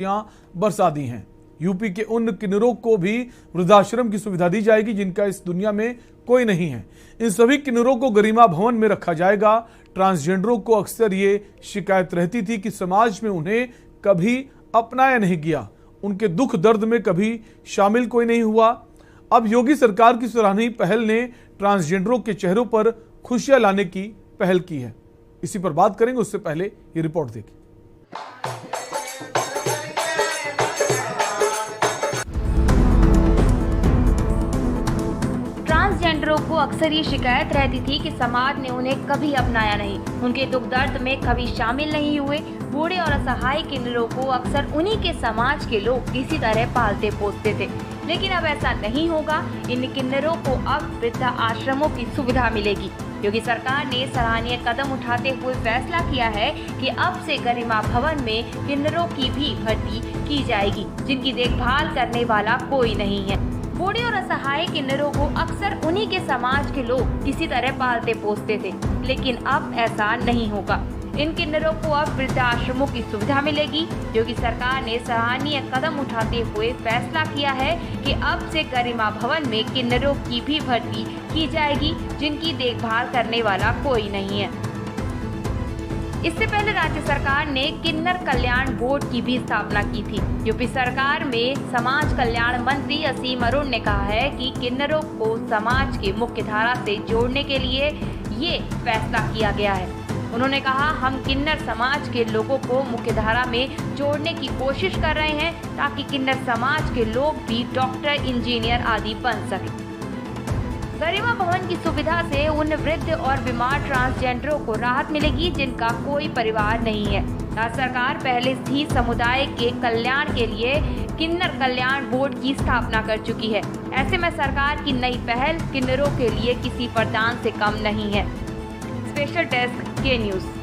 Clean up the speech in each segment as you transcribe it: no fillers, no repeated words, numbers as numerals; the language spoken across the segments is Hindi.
बरसा दी हैं। यूपी के उन किन्नरों को भी वृद्धाश्रम की सुविधा दी जाएगी जिनका इस दुनिया में कोई नहीं है। इन सभी किन्नरों को गरिमा भवन में रखा जाएगा। ट्रांसजेंडरों को अक्सर ये शिकायत रहती थी कि समाज में उन्हें कभी अपनाया नहीं गया, उनके दुख दर्द में कभी शामिल कोई नहीं हुआ। अब योगी सरकार की सराहनीय पहल ने ट्रांसजेंडरों के चेहरों पर खुशियां लाने की पहल की है। इसी पर बात करेंगे, उससे पहले ये रिपोर्ट देखिए। ट्रांसजेंडरों को अक्सर ये शिकायत रहती थी कि समाज ने उन्हें कभी अपनाया नहीं, उनके दुख दर्द में कभी शामिल नहीं हुए। बूढ़े और असहाय किन्नरों को अक्सर उन्हीं के समाज के लोग किसी तरह पालते पोसते थे, लेकिन अब ऐसा नहीं होगा। इन किन्नरों को अब वृद्धा आश्रमों की सुविधा मिलेगी। योगी सरकार ने सराहनीय कदम उठाते हुए फैसला किया है कि अब से गरिमा भवन में किन्नरों की भी भर्ती की जाएगी, जिनकी देखभाल करने वाला कोई नहीं है। बूढ़े और असहाय किन्नरों को अक्सर उन्हीं के समाज के लोग किसी तरह पालते पोसते थे, लेकिन अब ऐसा नहीं होगा। इन किन्नरों को अब वृद्धाश्रमों की सुविधा मिलेगी। योगी सरकार ने सराहनीय कदम उठाते हुए फैसला किया है कि अब से गरिमा भवन में किन्नरों की भी भर्ती की जाएगी, जिनकी देखभाल करने वाला कोई नहीं है। इससे पहले राज्य सरकार ने किन्नर कल्याण बोर्ड की भी स्थापना की थी। यूपी सरकार में समाज कल्याण मंत्री असीम अरुण ने कहा है कि किन्नरों को समाज की मुख्य धारा से जोड़ने के लिए ये फैसला किया गया है। उन्होंने कहा, हम किन्नर समाज के लोगों को मुख्य धारा में जोड़ने की कोशिश कर रहे हैं ताकि किन्नर समाज के लोग भी डॉक्टर, इंजीनियर आदि बन सके। गरिमा भवन की सुविधा से उन वृद्ध और बीमार ट्रांसजेंडरों को राहत मिलेगी जिनका कोई परिवार नहीं है। राज्य सरकार पहले ही समुदाय के कल्याण के लिए किन्नर कल्याण बोर्ड की स्थापना कर चुकी है। ऐसे में सरकार की नई पहल किन्नरों के लिए किसी वरदान से कम नहीं है। स्पेशल डेस्क के न्यूज़।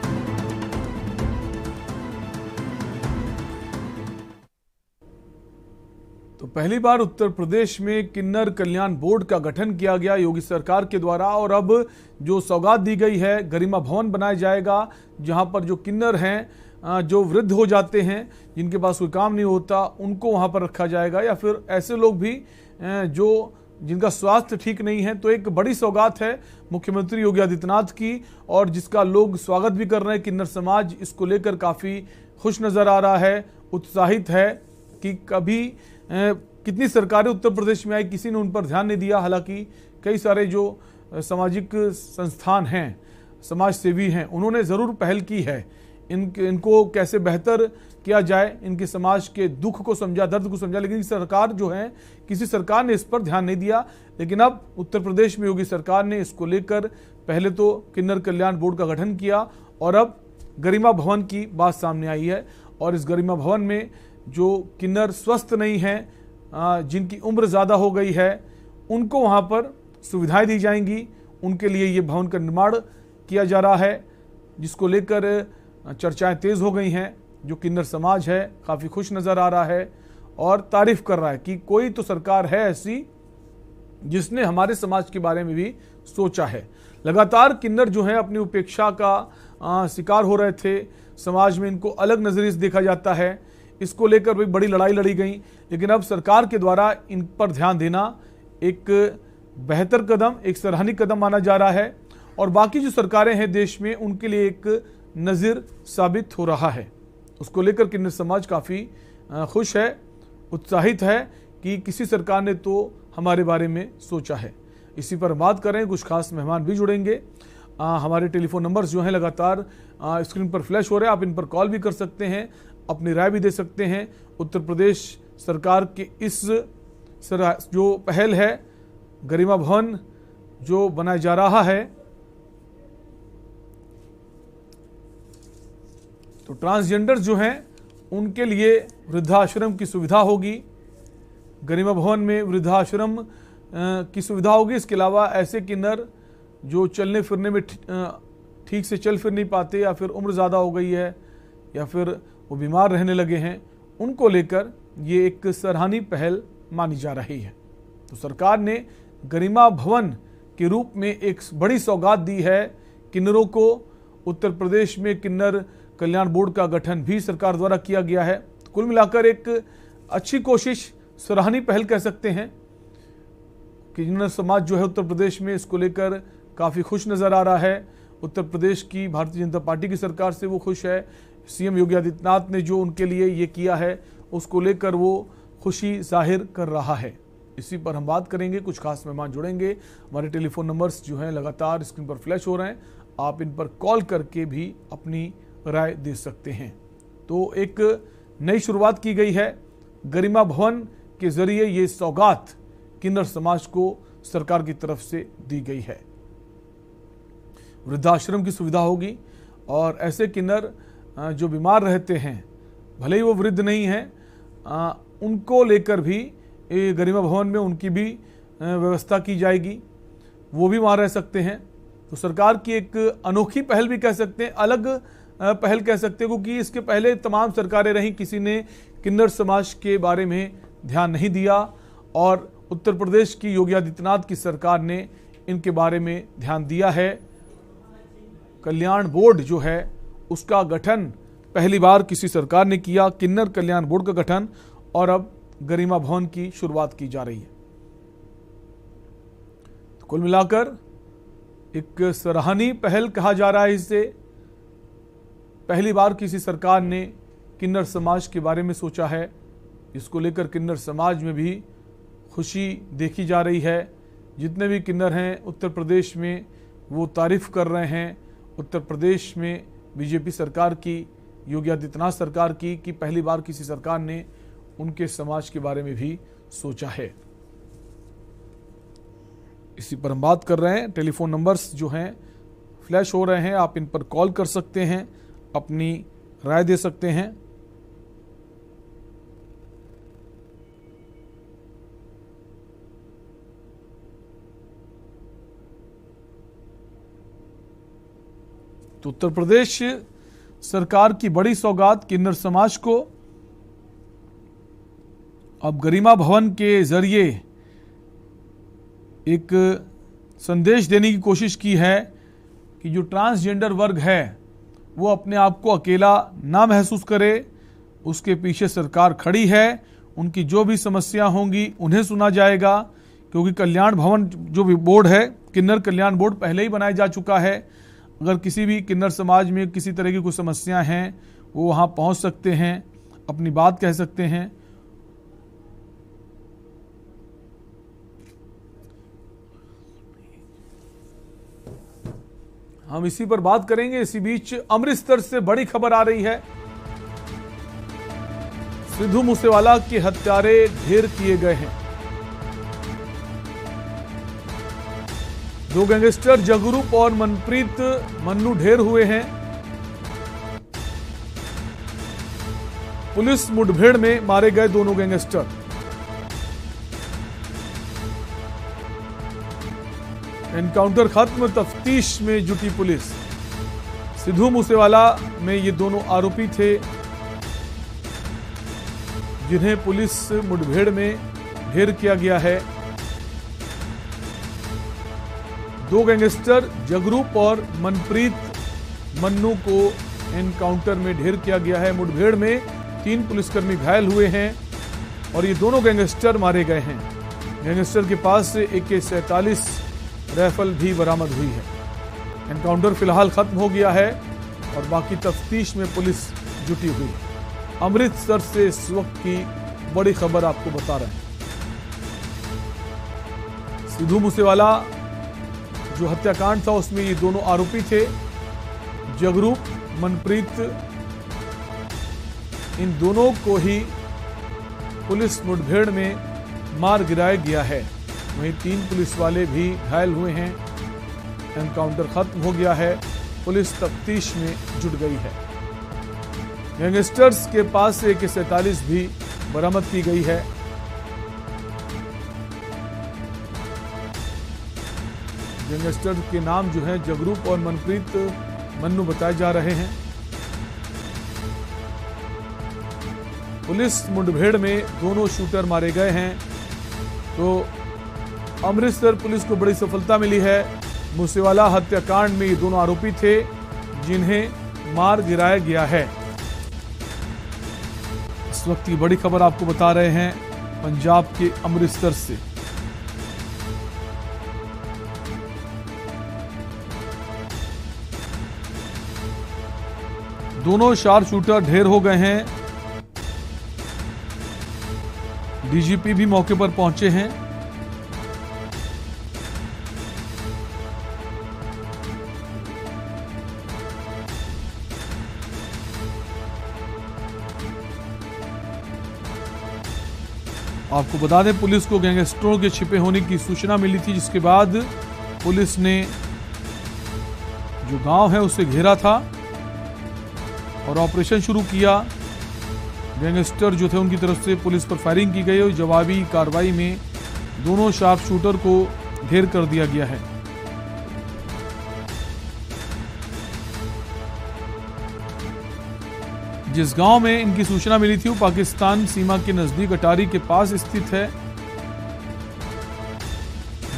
तो पहली बार उत्तर प्रदेश में किन्नर कल्याण बोर्ड का गठन किया गया योगी सरकार के द्वारा, और अब जो सौगात दी गई है, गरिमा भवन बनाया जाएगा जहां पर जो किन्नर हैं, जो वृद्ध हो जाते हैं, जिनके पास कोई काम नहीं होता, उनको वहां पर रखा जाएगा, या फिर ऐसे लोग भी जो जिनका स्वास्थ्य ठीक नहीं है। तो एक बड़ी सौगात है मुख्यमंत्री योगी आदित्यनाथ की, और जिसका लोग स्वागत भी कर रहे हैं। किन्नर समाज इसको लेकर काफ़ी खुश नज़र आ रहा है, उत्साहित है कि कभी कितनी सरकारें उत्तर प्रदेश में आई, किसी ने उन पर ध्यान नहीं दिया। हालांकि कई सारे जो सामाजिक संस्थान हैं, समाज सेवी हैं, उन्होंने ज़रूर पहल की है। इनको कैसे बेहतर किया जाए, इनके समाज के दुख को समझा, दर्द को समझा, लेकिन सरकार जो है, किसी सरकार ने इस पर ध्यान नहीं दिया। लेकिन अब उत्तर प्रदेश में योगी सरकार ने इसको लेकर पहले तो किन्नर कल्याण बोर्ड का गठन किया, और अब गरिमा भवन की बात सामने आई है। और इस गरिमा भवन में जो किन्नर स्वस्थ नहीं हैं, जिनकी उम्र ज़्यादा हो गई है, उनको वहाँ पर सुविधाएं दी जाएंगी। उनके लिए ये भवन का निर्माण किया जा रहा है, जिसको लेकर चर्चाएं तेज़ हो गई हैं। जो किन्नर समाज है काफ़ी खुश नज़र आ रहा है और तारीफ कर रहा है कि कोई तो सरकार है ऐसी जिसने हमारे समाज के बारे में भी सोचा है। लगातार किन्नर जो है अपनी उपेक्षा का शिकार हो रहे थे, समाज में इनको अलग नज़रिए से देखा जाता है। इसको लेकर भी बड़ी लड़ाई लड़ी गई, लेकिन अब सरकार के द्वारा इन पर ध्यान देना एक बेहतर कदम, एक सराहनीय कदम माना जा रहा है, और बाकी जो सरकारें हैं देश में, उनके लिए एक नज़ीर साबित हो रहा है। उसको लेकर किन्नर समाज काफ़ी खुश है, उत्साहित है कि किसी सरकार ने तो हमारे बारे में सोचा है। इसी पर बात करें, कुछ खास मेहमान भी जुड़ेंगे। हमारे टेलीफोन नंबर्स जो हैं लगातार स्क्रीन पर फ्लैश हो रहे हैं, आप इन पर कॉल भी कर सकते हैं, अपनी राय भी दे सकते हैं। उत्तर प्रदेश सरकार के इस जो पहल है, गरिमा भवन जो बनाया जा रहा है, तो ट्रांसजेंडर जो हैं उनके लिए वृद्धाश्रम की सुविधा होगी। गरिमा भवन में वृद्धाश्रम की सुविधा होगी। इसके अलावा ऐसे किन्नर जो चलने फिरने में ठीक से चल फिर नहीं पाते, या फिर उम्र ज़्यादा हो गई है, या फिर वो बीमार रहने लगे हैं, उनको लेकर ये एक सराहनीय पहल मानी जा रही है। तो सरकार ने गरिमा भवन के रूप में एक बड़ी सौगात दी है किन्नरों को। उत्तर प्रदेश में किन्नर कल्याण बोर्ड का गठन भी सरकार द्वारा किया गया है। कुल मिलाकर एक अच्छी कोशिश, सराहनीय पहल कह सकते हैं। किन्नर समाज जो है उत्तर प्रदेश में इसको लेकर काफ़ी खुश नज़र आ रहा है। उत्तर प्रदेश की भारतीय जनता पार्टी की सरकार से वो खुश है। सीएम योगी आदित्यनाथ ने जो उनके लिए ये किया है उसको लेकर वो खुशी जाहिर कर रहा है। इसी पर हम बात करेंगे, कुछ खास मेहमान जुड़ेंगे। हमारे टेलीफोन नंबर्स जो हैं लगातार स्क्रीन पर फ्लैश हो रहे हैं, आप इन पर कॉल करके भी अपनी राय दे सकते हैं। तो एक नई शुरुआत की गई है। गरिमा भवन के जरिए ये सौगात किन्नर समाज को सरकार की तरफ से दी गई है। वृद्धाश्रम की सुविधा होगी और ऐसे किन्नर जो बीमार रहते हैं, भले ही वो वृद्ध नहीं हैं, उनको लेकर भी गरिमा भवन में उनकी भी व्यवस्था की जाएगी, वो भी वहाँ रह सकते हैं। तो सरकार की एक अनोखी पहल भी कह सकते हैं, अलग पहल कह सकते हैं, क्योंकि इसके पहले तमाम सरकारें रहीं, किसी ने किन्नर समाज के बारे में ध्यान नहीं दिया और उत्तर प्रदेश की योगी आदित्यनाथ की सरकार ने इनके बारे में ध्यान दिया है। कल्याण बोर्ड जो है उसका गठन पहली बार किसी सरकार ने किया, किन्नर कल्याण बोर्ड का गठन, और अब गरिमा भवन की शुरुआत की जा रही है। तो कुल मिलाकर एक सराहनीय पहल कहा जा रहा है इसे। पहली बार किसी सरकार ने किन्नर समाज के बारे में सोचा है। इसको लेकर किन्नर समाज में भी खुशी देखी जा रही है। जितने भी किन्नर हैं उत्तर प्रदेश में वो तारीफ कर रहे हैं उत्तर प्रदेश में बीजेपी सरकार की, योगी आदित्यनाथ सरकार की, कि पहली बार किसी सरकार ने उनके समाज के बारे में भी सोचा है। इसी पर हम बात कर रहे हैं। टेलीफोन नंबर्स जो हैं फ्लैश हो रहे हैं, आप इन पर कॉल कर सकते हैं, अपनी राय दे सकते हैं। तो उत्तर प्रदेश सरकार की बड़ी सौगात किन्नर समाज को। अब गरिमा भवन के जरिए एक संदेश देने की कोशिश की है कि जो ट्रांसजेंडर वर्ग है वो अपने आप को अकेला ना महसूस करे, उसके पीछे सरकार खड़ी है। उनकी जो भी समस्या होंगी उन्हें सुना जाएगा, क्योंकि कल्याण भवन जो भी बोर्ड है, किन्नर कल्याण बोर्ड पहले ही बनाया जा चुका है। अगर किसी भी किन्नर समाज में किसी तरह की कोई समस्या हैं, वो वहाँ पहुँच सकते हैं, अपनी बात कह सकते हैं। हम इसी पर बात करेंगे। इसी बीच अमृतसर से बड़ी खबर आ रही है। सिद्धू मूसेवाला के हत्यारे ढेर किए गए हैं। दो गैंगस्टर जगरूप और मनप्रीत मन्नू ढेर हुए हैं। पुलिस मुठभेड़ में मारे गए दोनों गैंगस्टर। एनकाउंटर खत्म, तफ्तीश में जुटी पुलिस। सिद्धू मूसेवाला में ये दोनों आरोपी थे जिन्हें पुलिस मुठभेड़ में ढेर किया गया है। दो गैंगस्टर जगरूप और मनप्रीत मन्नू को एनकाउंटर में ढेर किया गया है। मुठभेड़ में 3 पुलिसकर्मी घायल हुए हैं और ये दोनों गैंगस्टर मारे गए हैं। गैंगस्टर के पास से AK-47 राइफल भी बरामद हुई है। एनकाउंटर फिलहाल खत्म हो गया है और बाकी तफ्तीश में पुलिस जुटी हुई है। अमृतसर से इस वक्त की बड़ी खबर आपको बता रहे हैं। सिद्धू मूसेवाला जो हत्याकांड था उसमें ये दोनों आरोपी थे, जगरूप, मनप्रीत। इन दोनों को ही पुलिस मुठभेड़ में मार गिराया गया है। वहीं 3 पुलिस वाले भी घायल हुए हैं। एनकाउंटर खत्म हो गया है, पुलिस तफ्तीश में जुट गई है। गैंगस्टर्स के पास से AK-47 भी बरामद की गई है। गैंगस्टर के नाम जो है जगरूप और मनप्रीत मन्नू बताए जा रहे हैं। पुलिस मुठभेड़ में दोनों शूटर मारे गए हैं। तो अमृतसर पुलिस को बड़ी सफलता मिली है। मूसेवाला हत्याकांड में ये दोनों आरोपी थे जिन्हें मार गिराया गया है। इस इस वक्त की बड़ी खबर आपको बता रहे हैं पंजाब के अमृतसर से। दोनों शार्प शूटर ढेर हो गए हैं। डीजीपी भी मौके पर पहुंचे हैं। आपको बता दें, पुलिस को गैंगस्टरों के छिपे होने की सूचना मिली थी, जिसके बाद पुलिस ने जो गांव है उसे घेरा था और ऑपरेशन शुरू किया। गैंगस्टर जो थे उनकी तरफ से पुलिस पर फायरिंग की गई और जवाबी कार्रवाई में दोनों शार्प शूटर को ढेर कर दिया गया है। जिस गांव में इनकी सूचना मिली थी वो पाकिस्तान सीमा के नजदीक अटारी के पास स्थित है,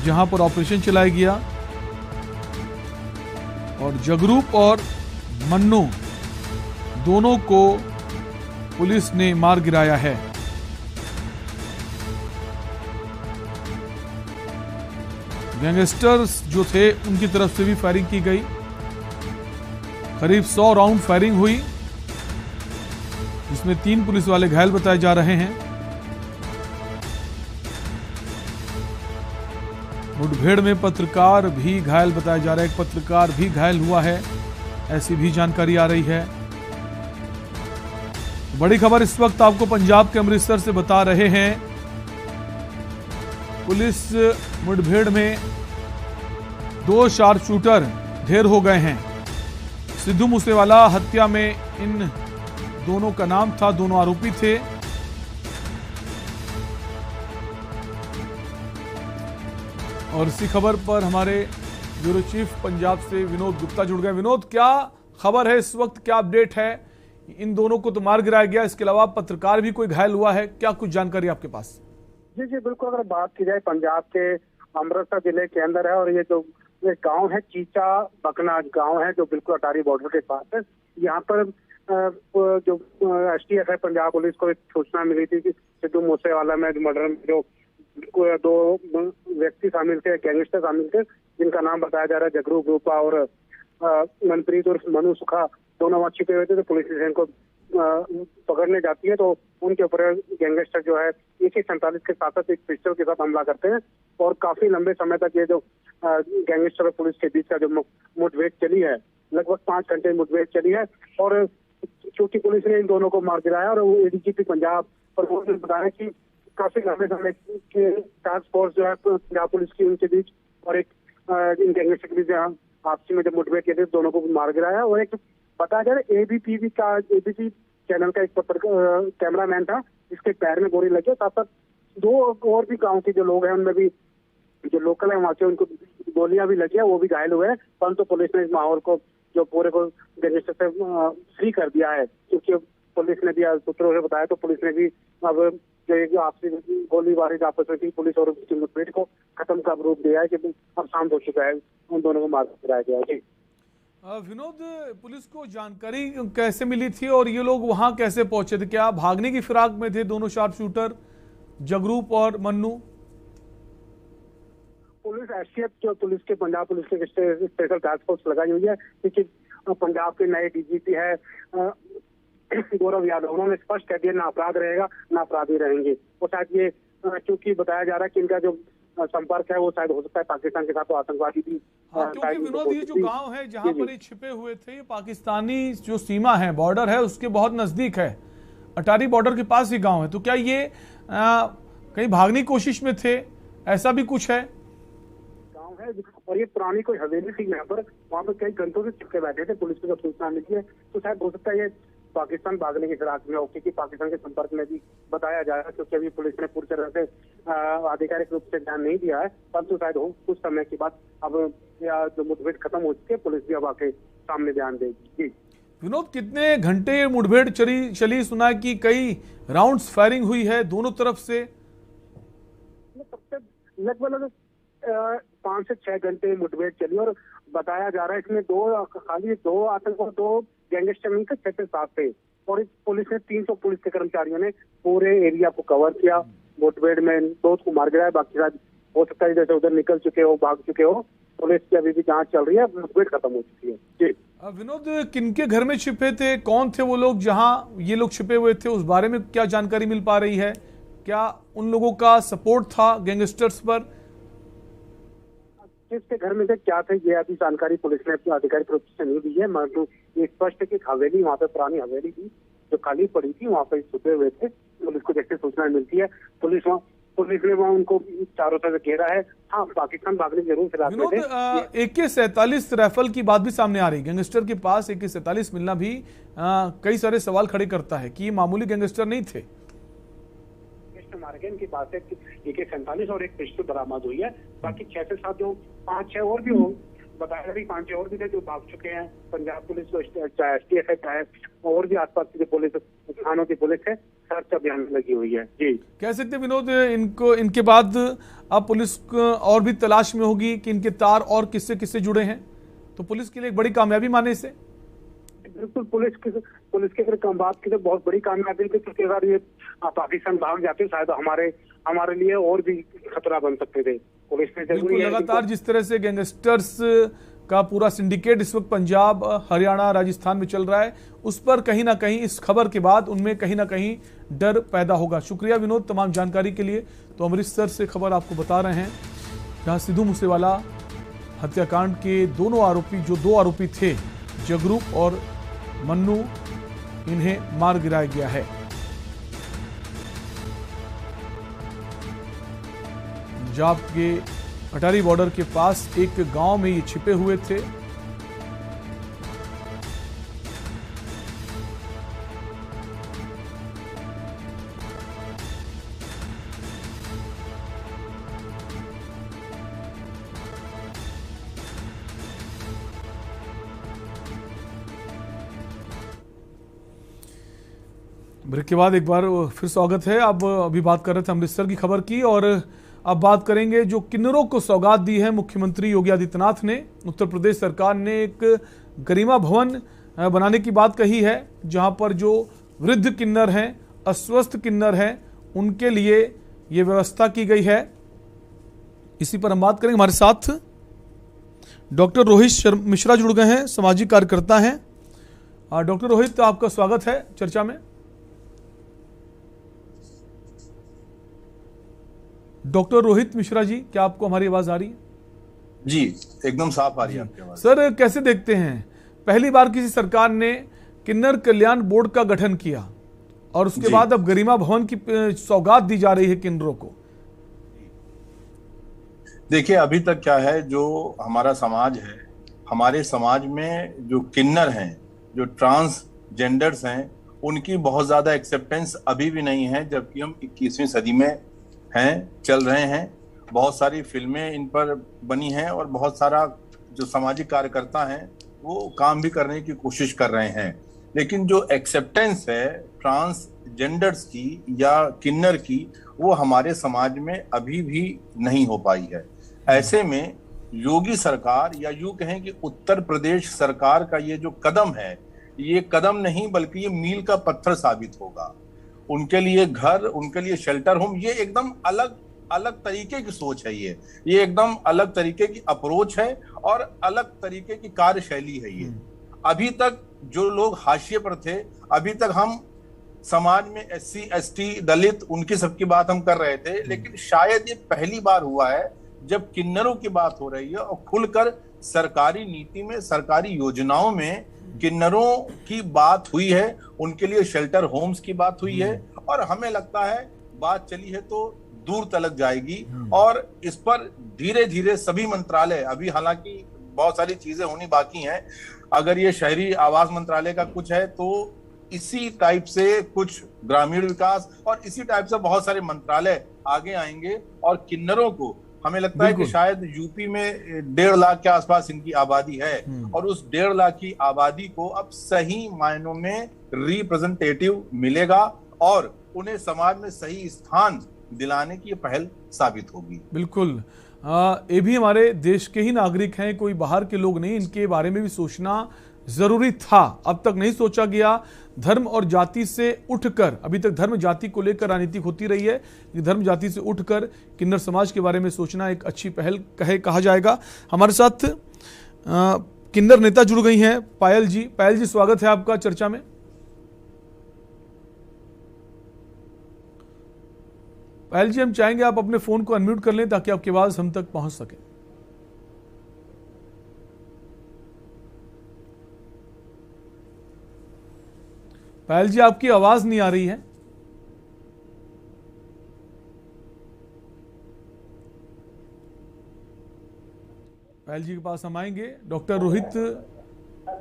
जहां पर ऑपरेशन चलाया गया और जगरूप और मन्नू दोनों को पुलिस ने मार गिराया है। गैंगस्टर्स जो थे उनकी तरफ से भी फायरिंग की गई। करीब 100 राउंड फायरिंग हुई, जिसमें 3 पुलिस वाले घायल बताए जा रहे हैं। मुठभेड़ में पत्रकार भी घायल बताया जा रहा है, एक पत्रकार भी घायल हुआ है, ऐसी भी जानकारी आ रही है। बड़ी खबर इस वक्त आपको पंजाब के अमृतसर से बता रहे हैं। पुलिस मुठभेड़ में 2 शार्प शूटर ढेर हो गए हैं। सिद्धू मूसेवाला हत्या में इन दोनों का नाम था, दोनों आरोपी थे। और इसी खबर पर हमारे ब्यूरो चीफ पंजाब से विनोद गुप्ता जुड़ गए। विनोद, क्या खबर है इस वक्त, क्या अपडेट है? इन दोनों को तो मार गिराया गया, इसके अलावा पत्रकार भी कोई घायल हुआ है, क्या कुछ जानकारी आपके पास? जी जी बिल्कुल, अगर बात की जाए पंजाब के अमृतसर जिले के अंदर है और ये जो गांव है चीचा बकनाज गांव है जो बिल्कुल अटारी बॉर्डर के पास है। यहाँ पर जो एसटीएफ है पंजाब पुलिस को एक सूचना मिली थी कि सिद्धू मूसेवाला में मर्डर में जो 2 व्यक्ति शामिल थे, गैंगस्टर शामिल थे, जिनका नाम बताया जा रहा है जगरू रूपा और मनप्रीत और मनु सुखा, दोनों वहां छिपे हुए थे। तो पुलिस इनको पकड़ने जाती है तो उनके ऊपर गैंगस्टर जो है AK-47 के साथ एक पिस्टल के साथ हमला करते हैं और काफी लंबे समय तक ये जो गैंगस्टर और पुलिस के बीच का जो मुठभेड़ चली है, लगभग 5 घंटे मुठभेड़ चली है। और क्योंकि पुलिस ने इन दोनों को मार गिराया और ADGP पंजाब और उन्होंने बताया कि काफी लंबे समय के टास्क फोर्स जो है पंजाब पुलिस की उनके बीच और एक इन गैंगस्टर के बीच आपसी में जब मुठभेड़ के थे दोनों को मार गिराया। और एक बताया जा रहा है ABC चैनल का एक कैमरामैन था, जिसके पैर में गोली लगी, साथ साथ 2 और भी गांव के जो लोग हैं उनमें भी जो लोकल है वहां से उनको गोलियां भी लगी है, वो भी घायल हुए हैं। परंतु पुलिस ने इस माहौल को जो पूरे को गैंगस्टर से फ्री कर दिया है, क्योंकि पुलिस ने भी सूत्रों से बताया तो पुलिस ने भी अब जो आपसी गोलीबारी आपस में थी पुलिस और उसकी मुठभेड़ को खत्म का रूप दिया है कि अब शांत हो चुका है, उन दोनों को मार गिराया गया है। विनोद, पुलिस को जानकारी कैसे मिली थी और ये लोग वहां कैसे पहुंचे थे? क्या भागने की फिराक में थे दोनों शार्प शूटर, जगरूप और मन्नू? पुलिस एसटीएफ जो पुलिस के पंजाब पुलिस के स्पेशल टास्क फोर्स लगाई हुई है, क्योंकि पंजाब के नए डीजीपी है गौरव यादव, उन्होंने स्पष्ट कह दिया ना अपराध रहेगा ना अपराधी रहेंगे। वो शायद ये क्योंकि बताया जा रहा है कि इनका जो संपर्क है वो शायद हो सकता है पाकिस्तान के साथ, तो आतंकवादी भी। क्योंकि विनोद, ये जो गांव है जहां पर ये छिपे हुए थे, ये पाकिस्तानी जो सीमा है, बॉर्डर है, उसके बहुत नजदीक है, अटारी बॉर्डर के पास ही गांव है। तो क्या ये कहीं भागने की कोशिश में थे, ऐसा भी कुछ है? गांव है और ये पुरानी कोई हवेली थी यहाँ पर, वहाँ पर कई घंटों से छिपके बैठे थे। पुलिस को जब सूचना मिली है तो शायद हो सकता है ये पाकिस्तान भागने की फिराक में हो, क्योंकि पाकिस्तान के संपर्क में भी बताया जा रहा है, क्योंकि अभी पुलिस ने पूरी तरह से आधिकारिक रूप से ध्यान नहीं दिया है। परंतु शायद हो कुछ समय के बाद अब जो मुठभेड़ खत्म हो चुकी है, पुलिस भी अब आके सामने ध्यान देगी। जी विनोद, कितने घंटे मुठभेड़ चली? सुना है कि कई राउंड्स फायरिंग हुई है दोनों तरफ से। लगभग 5 से 6 घंटे मुठभेड़ चली और बताया जा रहा है इसमें खाली दो आतंकवादी, 2 गैंगस्टर मिलकर 6 से 7 थे। और इस पुलिस ने 300 पुलिस के कर्मचारियों ने पूरे एरिया को कवर किया। मुठभेड़ में 2 को मार गिराया, बाकी शायद हो सकता है जैसे उधर निकल चुके हो, भाग चुके हो। पुलिस की अभी भी जांच चल रही है, मुठभेड़ खत्म हो चुकी है। जी विनोद, किनके घर में छिपे थे, कौन थे वो लोग जहां ये लोग छिपे हुए थे, उस बारे में क्या जानकारी मिल पा रही है? क्या उन लोगों का सपोर्ट था गैंगस्टर्स पर? किसके घर में थे, क्या थे, ये अभी जानकारी पुलिस ने अपने आधिकारिक रूप से नहीं दी है। मगर ये स्पष्ट है कि हवेली, वहाँ पे पुरानी हवेली थी जो खाली पड़ी थी, वहाँ पे छुपे हुए थे। पुलिस को जैसे सूचना मिलती है, पुलिस ने वहाँ उनको चारों तरफ घेरा है। हाँ, पाकिस्तान भागने जरूर फिराक में थे। AK-47 राइफल की बात भी सामने आ रही है। गैंगस्टर के पास AK-47 मिलना भी कई सारे सवाल खड़े करता है कि ये मामूली गैंगस्टर नहीं थे। मारे गए, इनकी बात है कि AK-47 और एक पिस्टल बरामद हुई है। बाकी 6 से 7 जो 5-6 और भी हो बताया, 5-6 और भी थे जो भाग चुके हैं। पंजाब पुलिस को, STF है, और भी आसपास की पुलिस, थानों की पुलिस है, सर्च अभियान में लगी हुई है। जी कह सकते हैं विनोद, इनके बाद अब पुलिस और भी तलाश में होगी कि इनके तार और किससे किससे जुड़े हैं, तो पुलिस के लिए एक बड़ी कामयाबी माने इसे। बिल्कुल, पुलिस की अगर बात की तो बहुत बड़ी कामयाबी थी, क्योंकि अगर ये पाकिस्तान भाग जाते शायद हमारे लिए और भी खतरा बन सकते थे। पुलिस ने जरूरी है लगातार जिस तरह से गैंगस्टर्स का पूरा सिंडिकेट इस वक्त पंजाब, हरियाणा, राजस्थान में चल रहा है, उस पर कहीं ना कहीं इस खबर के बाद उनमें कहीं ना कहीं डर पैदा होगा। शुक्रिया विनोद तमाम जानकारी के लिए। तो अमृतसर से खबर आपको बता रहे हैं, जहां सिद्धू मूसेवाला हत्याकांड के दो आरोपी थे, जगरूप और मन्नू, इन्हें मार गिराया गया है। पंजाब के अटारी बॉर्डर के पास एक गांव में ये छिपे हुए थे। ब्रेक के बाद एक बार फिर स्वागत है। अब अभी बात कर रहे थे अमृतसर की खबर की, और अब बात करेंगे जो किन्नरों को सौगात दी है मुख्यमंत्री योगी आदित्यनाथ ने। उत्तर प्रदेश सरकार ने एक गरिमा भवन बनाने की बात कही है, जहां पर जो वृद्ध किन्नर हैं, अस्वस्थ किन्नर हैं, उनके लिए ये व्यवस्था की गई है। इसी पर हम बात करेंगे। हमारे साथ डॉक्टर रोहित मिश्रा जुड़ गए हैं, सामाजिक कार्यकर्ता हैं। डॉक्टर रोहित, आपका स्वागत है चर्चा में। डॉक्टर रोहित मिश्रा जी, क्या आपको हमारी आवाज आ रही है? जी, एकदम साफ आ रही है आपकी आवाज। सर, कैसे देखते हैं, पहली बार किसी सरकार ने किन्नर कल्याण बोर्ड का गठन किया और उसके बाद अब गरिमा भवन की सौगात दी जा रही है किन्नरों को। देखिए, अभी तक क्या है, जो हमारा समाज है, हमारे समाज में जो किन्नर हैं, जो ट्रांसजेंडर्स हैं, उनकी बहुत ज्यादा एक्सेप्टेंस अभी भी नहीं है, जबकि हम 21वीं सदी में हैं, चल रहे हैं। बहुत सारी फिल्में इन पर बनी हैं और बहुत सारा जो सामाजिक कार्यकर्ता हैं वो काम भी करने की कोशिश कर रहे हैं, लेकिन जो एक्सेप्टेंस है ट्रांसजेंडर्स की या किन्नर की, वो हमारे समाज में अभी भी नहीं हो पाई है। ऐसे में योगी सरकार, या यूं कहें कि उत्तर प्रदेश सरकार का ये जो कदम है, ये कदम नहीं बल्कि ये मील का पत्थर साबित होगा। उनके लिए घर, उनके लिए शेल्टर होम, ये एकदम अलग तरीके की सोच है। ये एकदम अलग तरीके की अप्रोच है और अलग तरीके की कार्यशैली है। ये अभी तक जो लोग हाशिए पर थे, अभी तक हम समाज में SC ST दलित, उनकी सबकी बात हम कर रहे थे, लेकिन शायद ये पहली बार हुआ है जब किन्नरों की बात हो रही है और खुलकर सरकारी नीति में, सरकारी योजनाओं में किन्नरों की बात हुई है, उनके लिए शेल्टर होम्स की बात हुई है। और हमें लगता है बात चली है तो दूर तलक जाएगी, और इस पर धीरे धीरे सभी मंत्रालय, अभी हालांकि बहुत सारी चीजें होनी बाकी हैं, अगर ये शहरी आवास मंत्रालय का कुछ है तो इसी टाइप से कुछ ग्रामीण विकास और इसी टाइप से बहुत सारे मंत्रालय आगे आएंगे। और किन्नरों को हमें लगता है कि शायद यूपी में 1.5 लाख के आसपास इनकी आबादी है, और उस 1.5 लाख की आबादी को अब सही मायनों में रिप्रेजेंटेटिव मिलेगा और उन्हें समाज में सही स्थान दिलाने की पहल साबित होगी। बिल्कुल, ये भी हमारे देश के ही नागरिक हैं, कोई बाहर के लोग नहीं। इनके बारे में भी सोचना जरूरी था, अब तक नहीं सोचा गया। धर्म और जाति से उठकर, अभी तक धर्म जाति को लेकर राजनीति होती रही है, कि धर्म जाति से उठकर किन्नर समाज के बारे में सोचना एक अच्छी पहल कहा जाएगा। हमारे साथ किन्नर नेता जुड़ गई हैं पायल जी। पायल जी, स्वागत है आपका चर्चा में। पायल जी, हम चाहेंगे आप अपने फोन को अनम्यूट कर लें ताकि आपकी आवाज हम तक पहुंच सके। पायल जी, आपकी आवाज नहीं आ रही है। पायल जी के पास हम आएंगे। डॉक्टर रोहित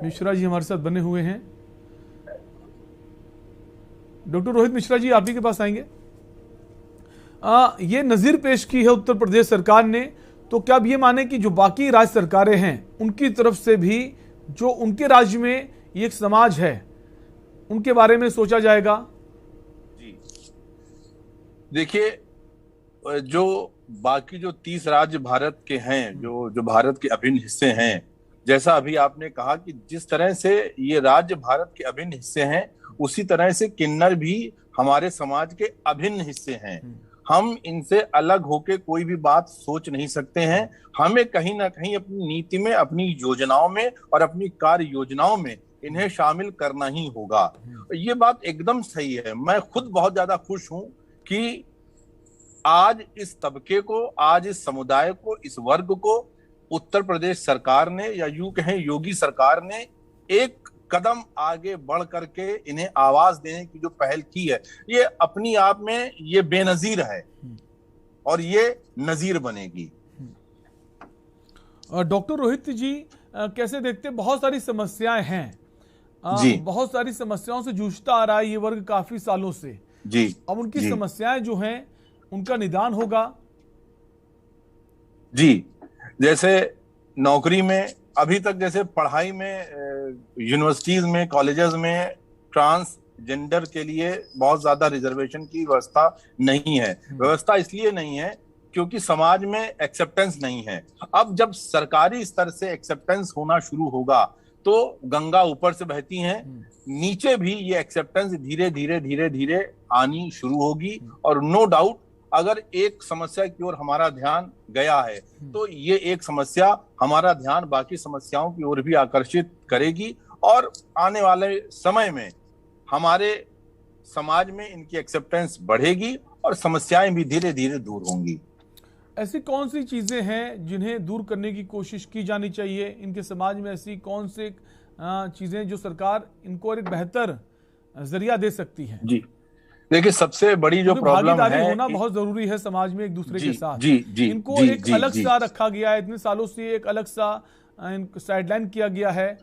मिश्रा जी हमारे साथ बने हुए हैं। डॉक्टर रोहित मिश्रा जी, आप ही के पास आएंगे। ये नजीर पेश की है उत्तर प्रदेश सरकार ने, तो क्या आप ये माने कि जो बाकी राज्य सरकारें हैं उनकी तरफ से भी जो उनके राज्य में ये एक समाज है उनके बारे में सोचा जाएगा? जी, देखिए, जो बाकी जो 30 राज्य भारत के हैं, जो भारत के अभिन्न हिस्से हैं, जैसा अभी आपने कहा कि जिस तरह से ये राज्य भारत के अभिन्न हिस्से हैं, उसी तरह से किन्नर भी हमारे समाज के अभिन्न हिस्से हैं। हम इनसे अलग होके कोई भी बात सोच नहीं सकते हैं। हमें कहीं ना कहीं अपनी नीति में, अपनी योजनाओं में और अपनी कार्य योजनाओं में इन्हें शामिल करना ही होगा। ये बात एकदम सही है। मैं खुद बहुत ज्यादा खुश हूं कि आज इस तबके को, आज इस समुदाय को, इस वर्ग को उत्तर प्रदेश सरकार ने, या यूं कहें योगी सरकार ने, एक कदम आगे बढ़ करके इन्हें आवाज देने की जो पहल की है, ये अपनी आप में ये बेनजीर है और ये नजीर बनेगी। डॉक्टर रोहित जी, कैसे देखते, बहुत सारी समस्याएं हैं, बहुत सारी समस्याओं से जूझता आ रहा है ये वर्ग काफी सालों से जी। अब उनकी समस्याएं जो हैं उनका निदान होगा? जी, जैसे नौकरी में अभी तक, जैसे पढ़ाई में, यूनिवर्सिटीज में, कॉलेजेस में ट्रांसजेंडर के लिए बहुत ज्यादा रिजर्वेशन की व्यवस्था नहीं है। व्यवस्था इसलिए नहीं है क्योंकि समाज में एक्सेप्टेंस नहीं है। अब जब सरकारी स्तर से एक्सेप्टेंस होना शुरू होगा तो गंगा ऊपर से बहती है, नीचे भी ये एक्सेप्टेंस धीरे धीरे धीरे धीरे आनी शुरू होगी। और नो डाउट, अगर एक समस्या की ओर हमारा ध्यान गया है तो ये एक समस्या हमारा ध्यान बाकी समस्याओं की ओर भी आकर्षित करेगी और आने वाले समय में हमारे समाज में इनकी एक्सेप्टेंस बढ़ेगी और समस्याएं भी धीरे धीरे दूर होंगी। ऐसी कौन सी चीजें हैं जिन्हें दूर करने की कोशिश की जानी चाहिए इनके समाज में? ऐसी कौन सी चीजें जो सरकार इनको एक बेहतर जरिया दे सकती है? जी, देखिए, सबसे बड़ी जो प्रॉब्लम है, होना बहुत जरूरी है समाज में एक दूसरे के साथ। इनको जी, एक अलग सा रखा गया है, इतने सालों से एक अलग सा इनको साइडलाइन किया गया है,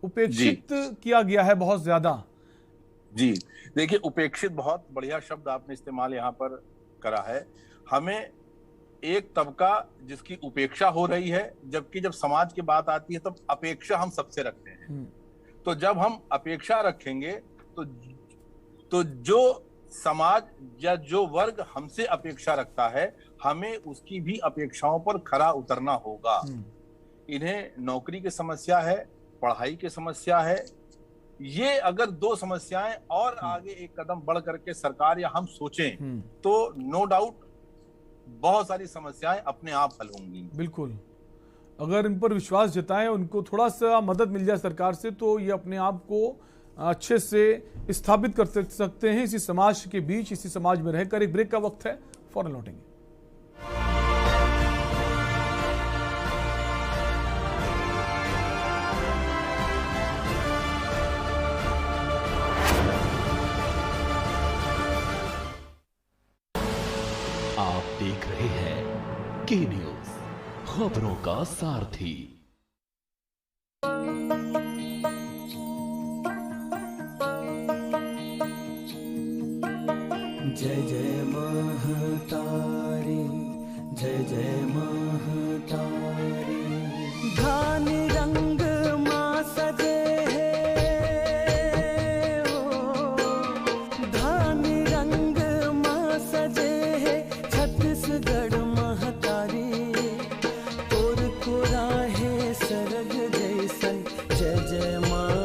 उपेक्षित किया गया है बहुत ज्यादा। जी, देखिए, उपेक्षित बहुत बढ़िया शब्द आपने इस्तेमाल यहाँ पर करा है। हमें एक तबका जिसकी उपेक्षा हो रही है, जबकि जब समाज की बात आती है तब अपेक्षा हम सबसे रखते हैं। तो जब हम अपेक्षा रखेंगे तो जो समाज या जो वर्ग हमसे अपेक्षा रखता है, हमें उसकी भी अपेक्षाओं पर खरा उतरना होगा। इन्हें नौकरी की समस्या है, पढ़ाई की समस्या है। ये अगर दो समस्याएं और आगे एक कदम बढ़ करके सरकार या हम सोचें तो नो डाउट बहुत सारी समस्याएं अपने आप हल होंगी। बिल्कुल, अगर इन पर विश्वास जताएं, उनको थोड़ा सा मदद मिल जाए सरकार से, तो ये अपने आप को अच्छे से स्थापित कर सकते हैं इसी समाज के बीच, इसी समाज में रहकर। एक ब्रेक का वक्त है, फौरन लौटेंगे। आप देख रहे हैं के न्यूज, खबरों का सारथी। जय जय महतारी, जय जय महतारी। धान रंग माँ सजे है, धान रंग माँ सजे है, छत्तीसगढ़ महतारी। तोर को राहे सरग जैसन, जय जय माँ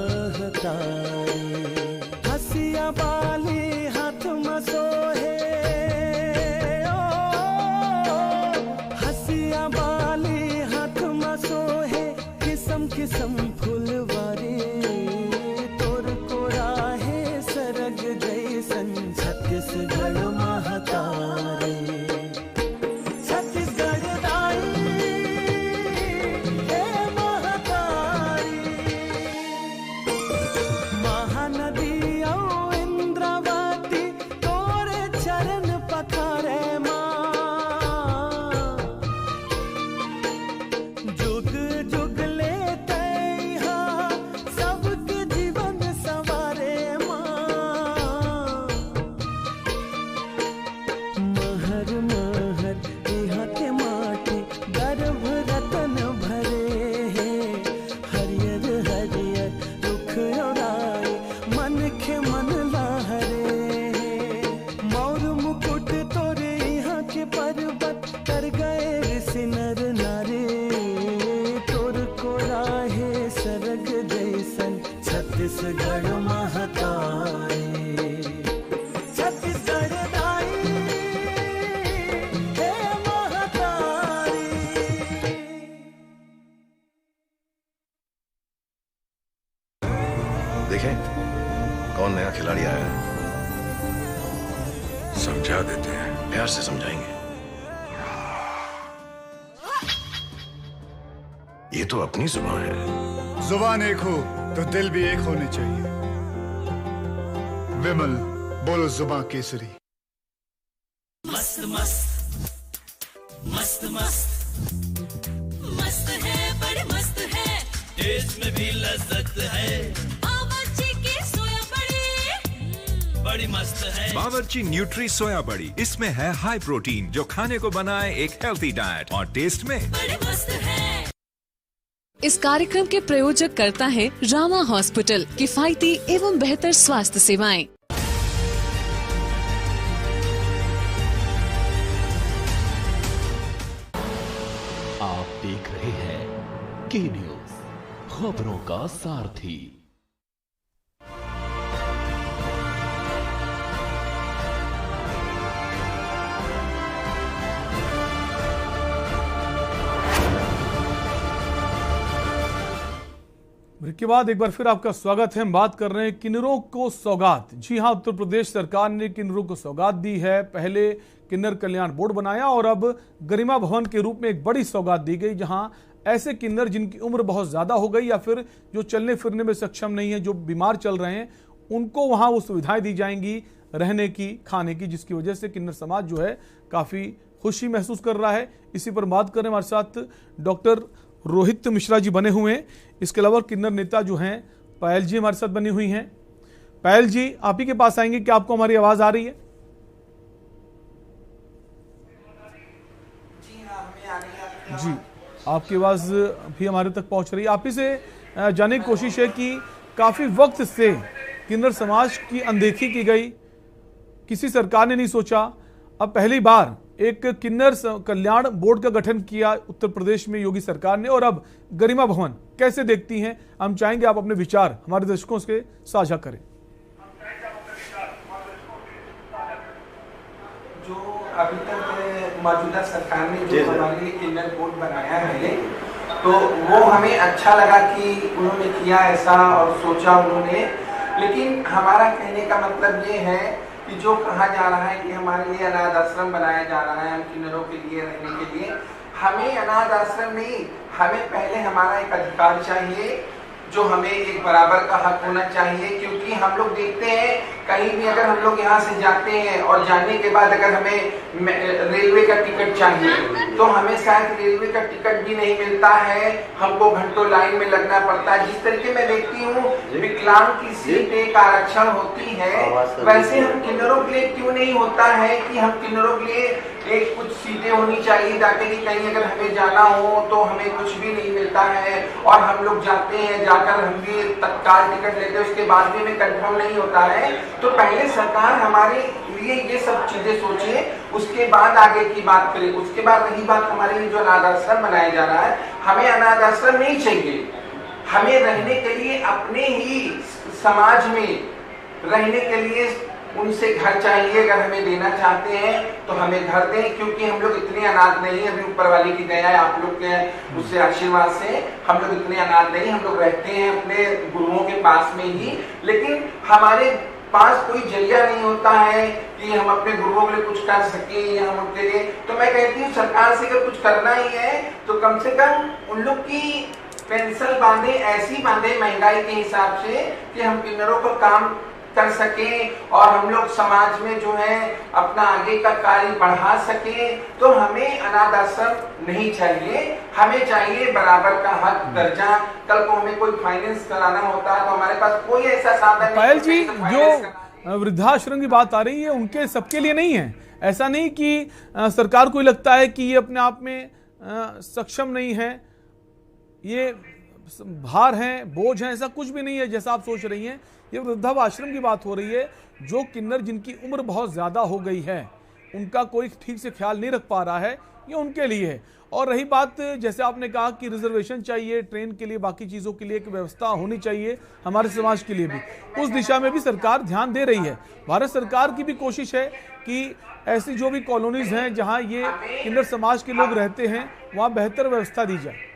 समझा देते हैं। प्यार से समझाएंगे। ये तो अपनी जुबान है। जुबान एक हो तो दिल भी एक होने चाहिए। विमल, बोलो जुबान केसरी। मस्त मस्त मस्त मस्त मस्त है, बड़े मस्त है, टेस्ट में भी लज्जत है। बावर्ची की सोया बड़ी बड़ी मस्त है। बावर्ची न्यूट्री सोया बड़ी, इसमें है हाई प्रोटीन जो खाने को बनाए एक हेल्थी डाइट और टेस्ट में बड़े मस्त है। इस कार्यक्रम के प्रायोजक करता है रामा हॉस्पिटल, किफायती एवं बेहतर स्वास्थ्य सेवाएं। आप देख रहे हैं के न्यूज, खबरों का सारथी। ब्रेक के बाद एक बार फिर आपका स्वागत है। हम बात कर रहे हैं किन्नरों को सौगात। जी हां, उत्तर प्रदेश सरकार ने किन्नरों को सौगात दी है। पहले किन्नर कल्याण बोर्ड बनाया और अब गरिमा भवन के रूप में एक बड़ी सौगात दी गई, जहां ऐसे किन्नर जिनकी उम्र बहुत ज्यादा हो गई या फिर जो चलने फिरने में सक्षम नहीं है, जो बीमार चल रहे हैं, उनको वहां वो सुविधाएं दी जाएंगी रहने की, खाने की, जिसकी वजह से किन्नर समाज जो है काफी खुशी महसूस कर रहा है। इसी पर बात करें, हमारे साथ डॉक्टर रोहित मिश्रा जी बने हुए हैं। इसके अलावा किन्नर नेता जो हैं पायल जी हमारे साथ बनी हुई हैं। पायल जी, आप ही के पास आएंगे, क्या आपको हमारी आवाज आ रही है? जी, आपकी आवाज भी हमारे तक पहुंच रही है। आप ही से जानने की कोशिश है कि काफी वक्त से किन्नर समाज की अनदेखी की गई, किसी सरकार ने नहीं सोचा, अब पहली बार एक किन्नर कल्याण बोर्ड का गठन किया उत्तर प्रदेश में योगी सरकार ने, और अब गरिमा भवन कैसे देखती हैं? हम चाहेंगे आप अपने विचार हमारे दर्शकों से साझा करें। जो अभी तक मौजूदा सरकार ने जो हमारे लिए किन्नर बोर्ड बनाया है, तो वो हमें अच्छा लगा कि उन्होंने किया ऐसा और सोचा उन्होंने। लेकिन हमारा कहने का मतलब ये है कि जो कहा जा रहा है कि हमारे लिए अनाथ आश्रम बनाया जा रहा है हम किन्नरों के लिए रहने के लिए, हमें अनाथ आश्रम नहीं, हमें पहले हमारा एक अधिकार चाहिए, जो हमें एक बराबर का हक होना चाहिए। क्योंकि हम लोग देखते हैं कहीं भी अगर हम लोग यहाँ से जाते हैं और जाने के बाद अगर हमें रेलवे का टिकट चाहिए तो हमें शायद रेलवे का टिकट भी नहीं मिलता है, हमको घंटों लाइन में लगना पड़ता है। जिस तरीके मैं देखती हूँ विकलांग की सीट एक आरक्षण होती है, वैसे हम किन्नरों के लिए क्यों नहीं होता है कि हम किन्नरों के लिए एक कुछ सीटें होनी चाहिए, ताकि कहीं अगर हमें जाना हो तो हमें कुछ भी नहीं मिलता है और हम लोग जाते हैं, जाकर हम भी तत्काल टिकट लेते हैं, उसके बाद भी हमें कंफर्म नहीं होता है। तो पहले सरकार हमारे लिए ये सब चीजें सोचे, उसके बाद आगे की बात करें। उसके बाद रही बात हमारे लिए जो अनाथ आश्रम बनाया जा रहा है, हमें अनाथ आश्रम नहीं चाहिए, हमें रहने के लिए अपने ही समाज में रहने के लिए उनसे घर चाहिए। अगर हमें देना चाहते हैं तो हमें घर दें, क्योंकि हम लोग इतने अनाथ नहीं है, अभी ऊपर वाले की दया है, आप लोग के उससे आशीर्वाद से हम लोग इतने अनाथ नहीं, हम लोग रहते हैं अपने गुरुओं के पास में ही। लेकिन हमारे पास कोई जरिया नहीं होता है कि हम अपने गुरुओं के लिए कुछ कर सके या हम उनके लिए। तो मैं कहती हूँ सरकार से अगर कुछ करना ही है तो कम से कम उन लोग की पेंशन बांधे, ऐसी बांधे महंगाई के हिसाब से कि हम किन्नरों को काम कर सके और हम लोग समाज में जो है अपना आगे का कार्य बढ़ा सके। तो हमें अनाथ आश्रम नहीं चाहिए, हमें चाहिए बराबर का हक, दर्जा। कल को हमें कोई फाइनेंस कराना होता है तो हमारे पास कोई ऐसा साधन पायल जी, जो वृद्धाश्रम की बात आ रही है उनके सबके लिए नहीं है। ऐसा नहीं कि सरकार को लगता है कि ये अपने आप में सक्षम नहीं है, ये भार हैं, बोझ हैं, ऐसा कुछ भी नहीं है जैसा आप सोच रही हैं। ये वृद्धाश्रम की बात हो रही है। जो किन्नर जिनकी उम्र बहुत ज़्यादा हो गई है, उनका कोई ठीक से ख्याल नहीं रख पा रहा है, ये उनके लिए है। और रही बात, जैसे आपने कहा कि रिजर्वेशन चाहिए ट्रेन के लिए, बाकी चीज़ों के लिए एक व्यवस्था होनी चाहिए हमारे समाज के लिए भी, उस दिशा में भी सरकार ध्यान दे रही है। भारत सरकार की भी कोशिश है कि ऐसी जो भी कॉलोनीज हैं जहाँ ये किन्नर समाज के लोग रहते हैं, वहाँ बेहतर व्यवस्था दी जाए।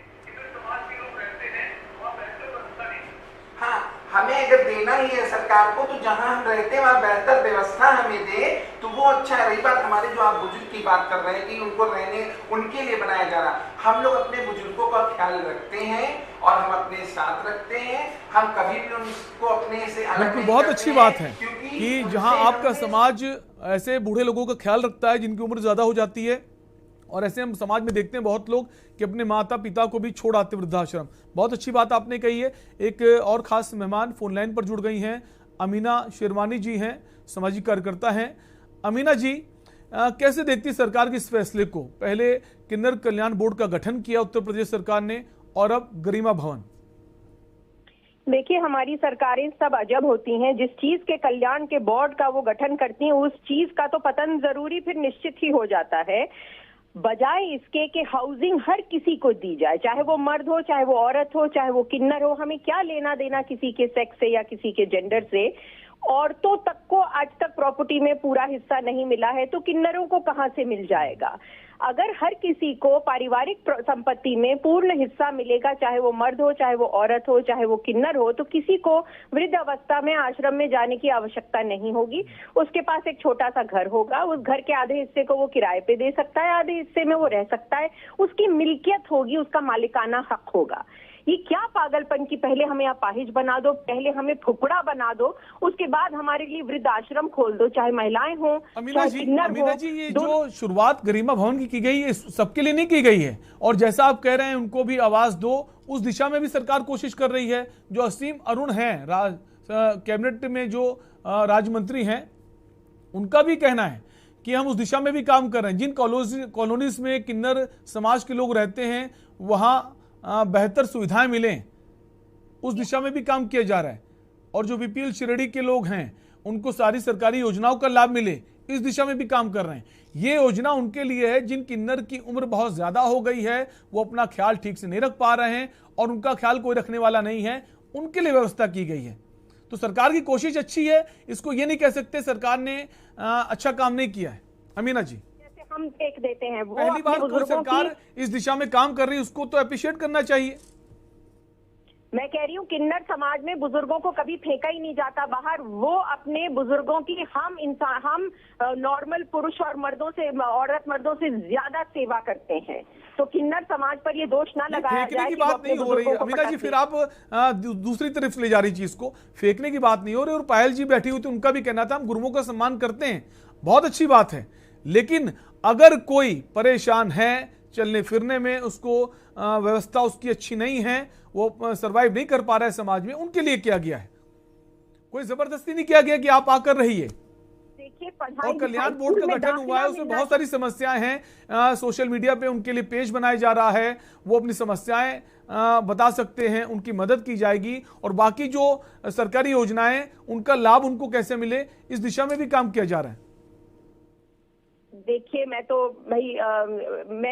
हमें अगर देना ही है सरकार को, तो जहां हम रहते हैं वहां बेहतर व्यवस्था हमें दे तो वो अच्छा है। रही बात हमारे जो आप बुजुर्ग की बात कर रहे हैं कि उनको रहने उनके लिए बनाया जा रहा, हम लोग अपने बुजुर्गों का ख्याल रखते हैं और हम अपने साथ रखते हैं, हम कभी भी उनको अपने से अलग नहीं बहुत करते अच्छी हैं, बात है क्योंकि कि जहां आपका समाज ऐसे बूढ़े लोगों का ख्याल रखता है जिनकी उम्र ज्यादा हो जाती है, और ऐसे हम समाज में देखते हैं बहुत लोग कि अपने माता पिता को भी छोड़ आते वृद्धाश्रम। बहुत अच्छी बात आपने कही है। एक और खास मेहमान फोन लाइन पर जुड़ गई हैं, अमीना शेरवानी जी हैं, सामाजिक कार्यकर्ता हैं। अमीना जी, कैसे देखती है सरकार के इस फैसले को? पहले किन्नर कल्याण बोर्ड का गठन किया उत्तर प्रदेश सरकार ने, और अब गरिमा भवन। देखिए, हमारी सरकारें सब अजब होती हैं। जिस चीज के कल्याण के बोर्ड का वो गठन करती हैं, उस चीज का तो पतन जरूरी फिर निश्चित ही हो जाता है। बजाय इसके कि हाउसिंग हर किसी को दी जाए, चाहे वो मर्द हो, चाहे वो औरत हो, चाहे वो किन्नर हो, हमें क्या लेना देना किसी के सेक्स से या किसी के जेंडर से। औरतों तक को आज तक प्रॉपर्टी में पूरा हिस्सा नहीं मिला है, तो किन्नरों को कहां से मिल जाएगा? अगर हर किसी को पारिवारिक संपत्ति में पूर्ण हिस्सा मिलेगा, चाहे वो मर्द हो, चाहे वो औरत हो, चाहे वो किन्नर हो, तो किसी को वृद्ध अवस्था में आश्रम में जाने की आवश्यकता नहीं होगी। उसके पास एक छोटा सा घर होगा, उस घर के आधे हिस्से को वो किराए पे दे सकता है, आधे हिस्से में वो रह सकता है, उसकी मिल्कियत होगी, उसका मालिकाना हक होगा। ये क्या पागलपन की पहले हमें अपाहिज बना दो, पहले हमें फुकड़ा बना दो, उसके बाद हमारे लिए वृद्ध आश्रम खोल दो, चाहे महिलाएं हों, चाहे किन्नर हो। अमीना जी, ये जो शुरुआत गरिमा भवन की गई है, सबके लिए नहीं की गई है, और जैसा आप कह रहे हैं उनको भी आवाज दो, उस दिशा में भी सरकार कोशिश कर रही है। जो असीम अरुण हैं, कैबिनेट में जो राज्य मंत्री हैं, उनका भी कहना है कि हम उस दिशा में भी काम कर रहे हैं। जिन कॉलोनीज में किन्नर समाज के लोग रहते हैं, वहां बेहतर सुविधाएं मिलें, उस दिशा में भी काम किया जा रहा है। और जो बीपीएल श्रेणी के लोग हैं, उनको सारी सरकारी योजनाओं का लाभ मिले, इस दिशा में भी काम कर रहे हैं। ये योजना उनके लिए है जिन किन्नर की उम्र बहुत ज्यादा हो गई है, वो अपना ख्याल ठीक से नहीं रख पा रहे हैं और उनका ख्याल कोई रखने वाला नहीं है, उनके लिए व्यवस्था की गई है। तो सरकार की कोशिश अच्छी है, इसको ये नहीं कह सकते सरकार ने अच्छा काम नहीं किया है। अमीना जी, हम फेंक देते हैं, वो पहली बार कोई सरकार इस दिशा में काम कर रही है, उसको तो अप्रिशिएट करना चाहिए। मैं कह रही हूँ, किन्नर समाज में बुजुर्गों को कभी फेंका ही नहीं जाता बाहर। वो अपने बुजुर्गों की हम नॉर्मल पुरुष और मर्दों से, औरत मर्दों से ज्यादा सेवा करते हैं। तो किन्नर समाज पर ये दोष ना लगाया जाए की बात नहीं हो रही है। अमीना जी, फिर आप दूसरी तरफ ले जा रही चीज को, फेंकने की बात नहीं हो रही। और पायल जी बैठी हुई थी, उनका भी कहना था हम गुरुओं का सम्मान करते हैं, बहुत अच्छी बात है, लेकिन अगर कोई परेशान है चलने फिरने में, उसको व्यवस्था उसकी अच्छी नहीं है, वो सरवाइव नहीं कर पा रहा है समाज में, उनके लिए किया गया है। कोई जबरदस्ती नहीं किया गया कि आप आकर रहिए। और कल्याण बोर्ड का गठन हुआ है, उसमें बहुत सारी समस्याएं हैं। सोशल मीडिया पे उनके लिए पेज बनाया जा रहा है, वो अपनी समस्याएं बता सकते हैं, उनकी मदद की जाएगी। और बाकी जो सरकारी योजनाएं, उनका लाभ उनको कैसे मिले, इस दिशा में भी काम किया जा रहा है। देखिए, मैं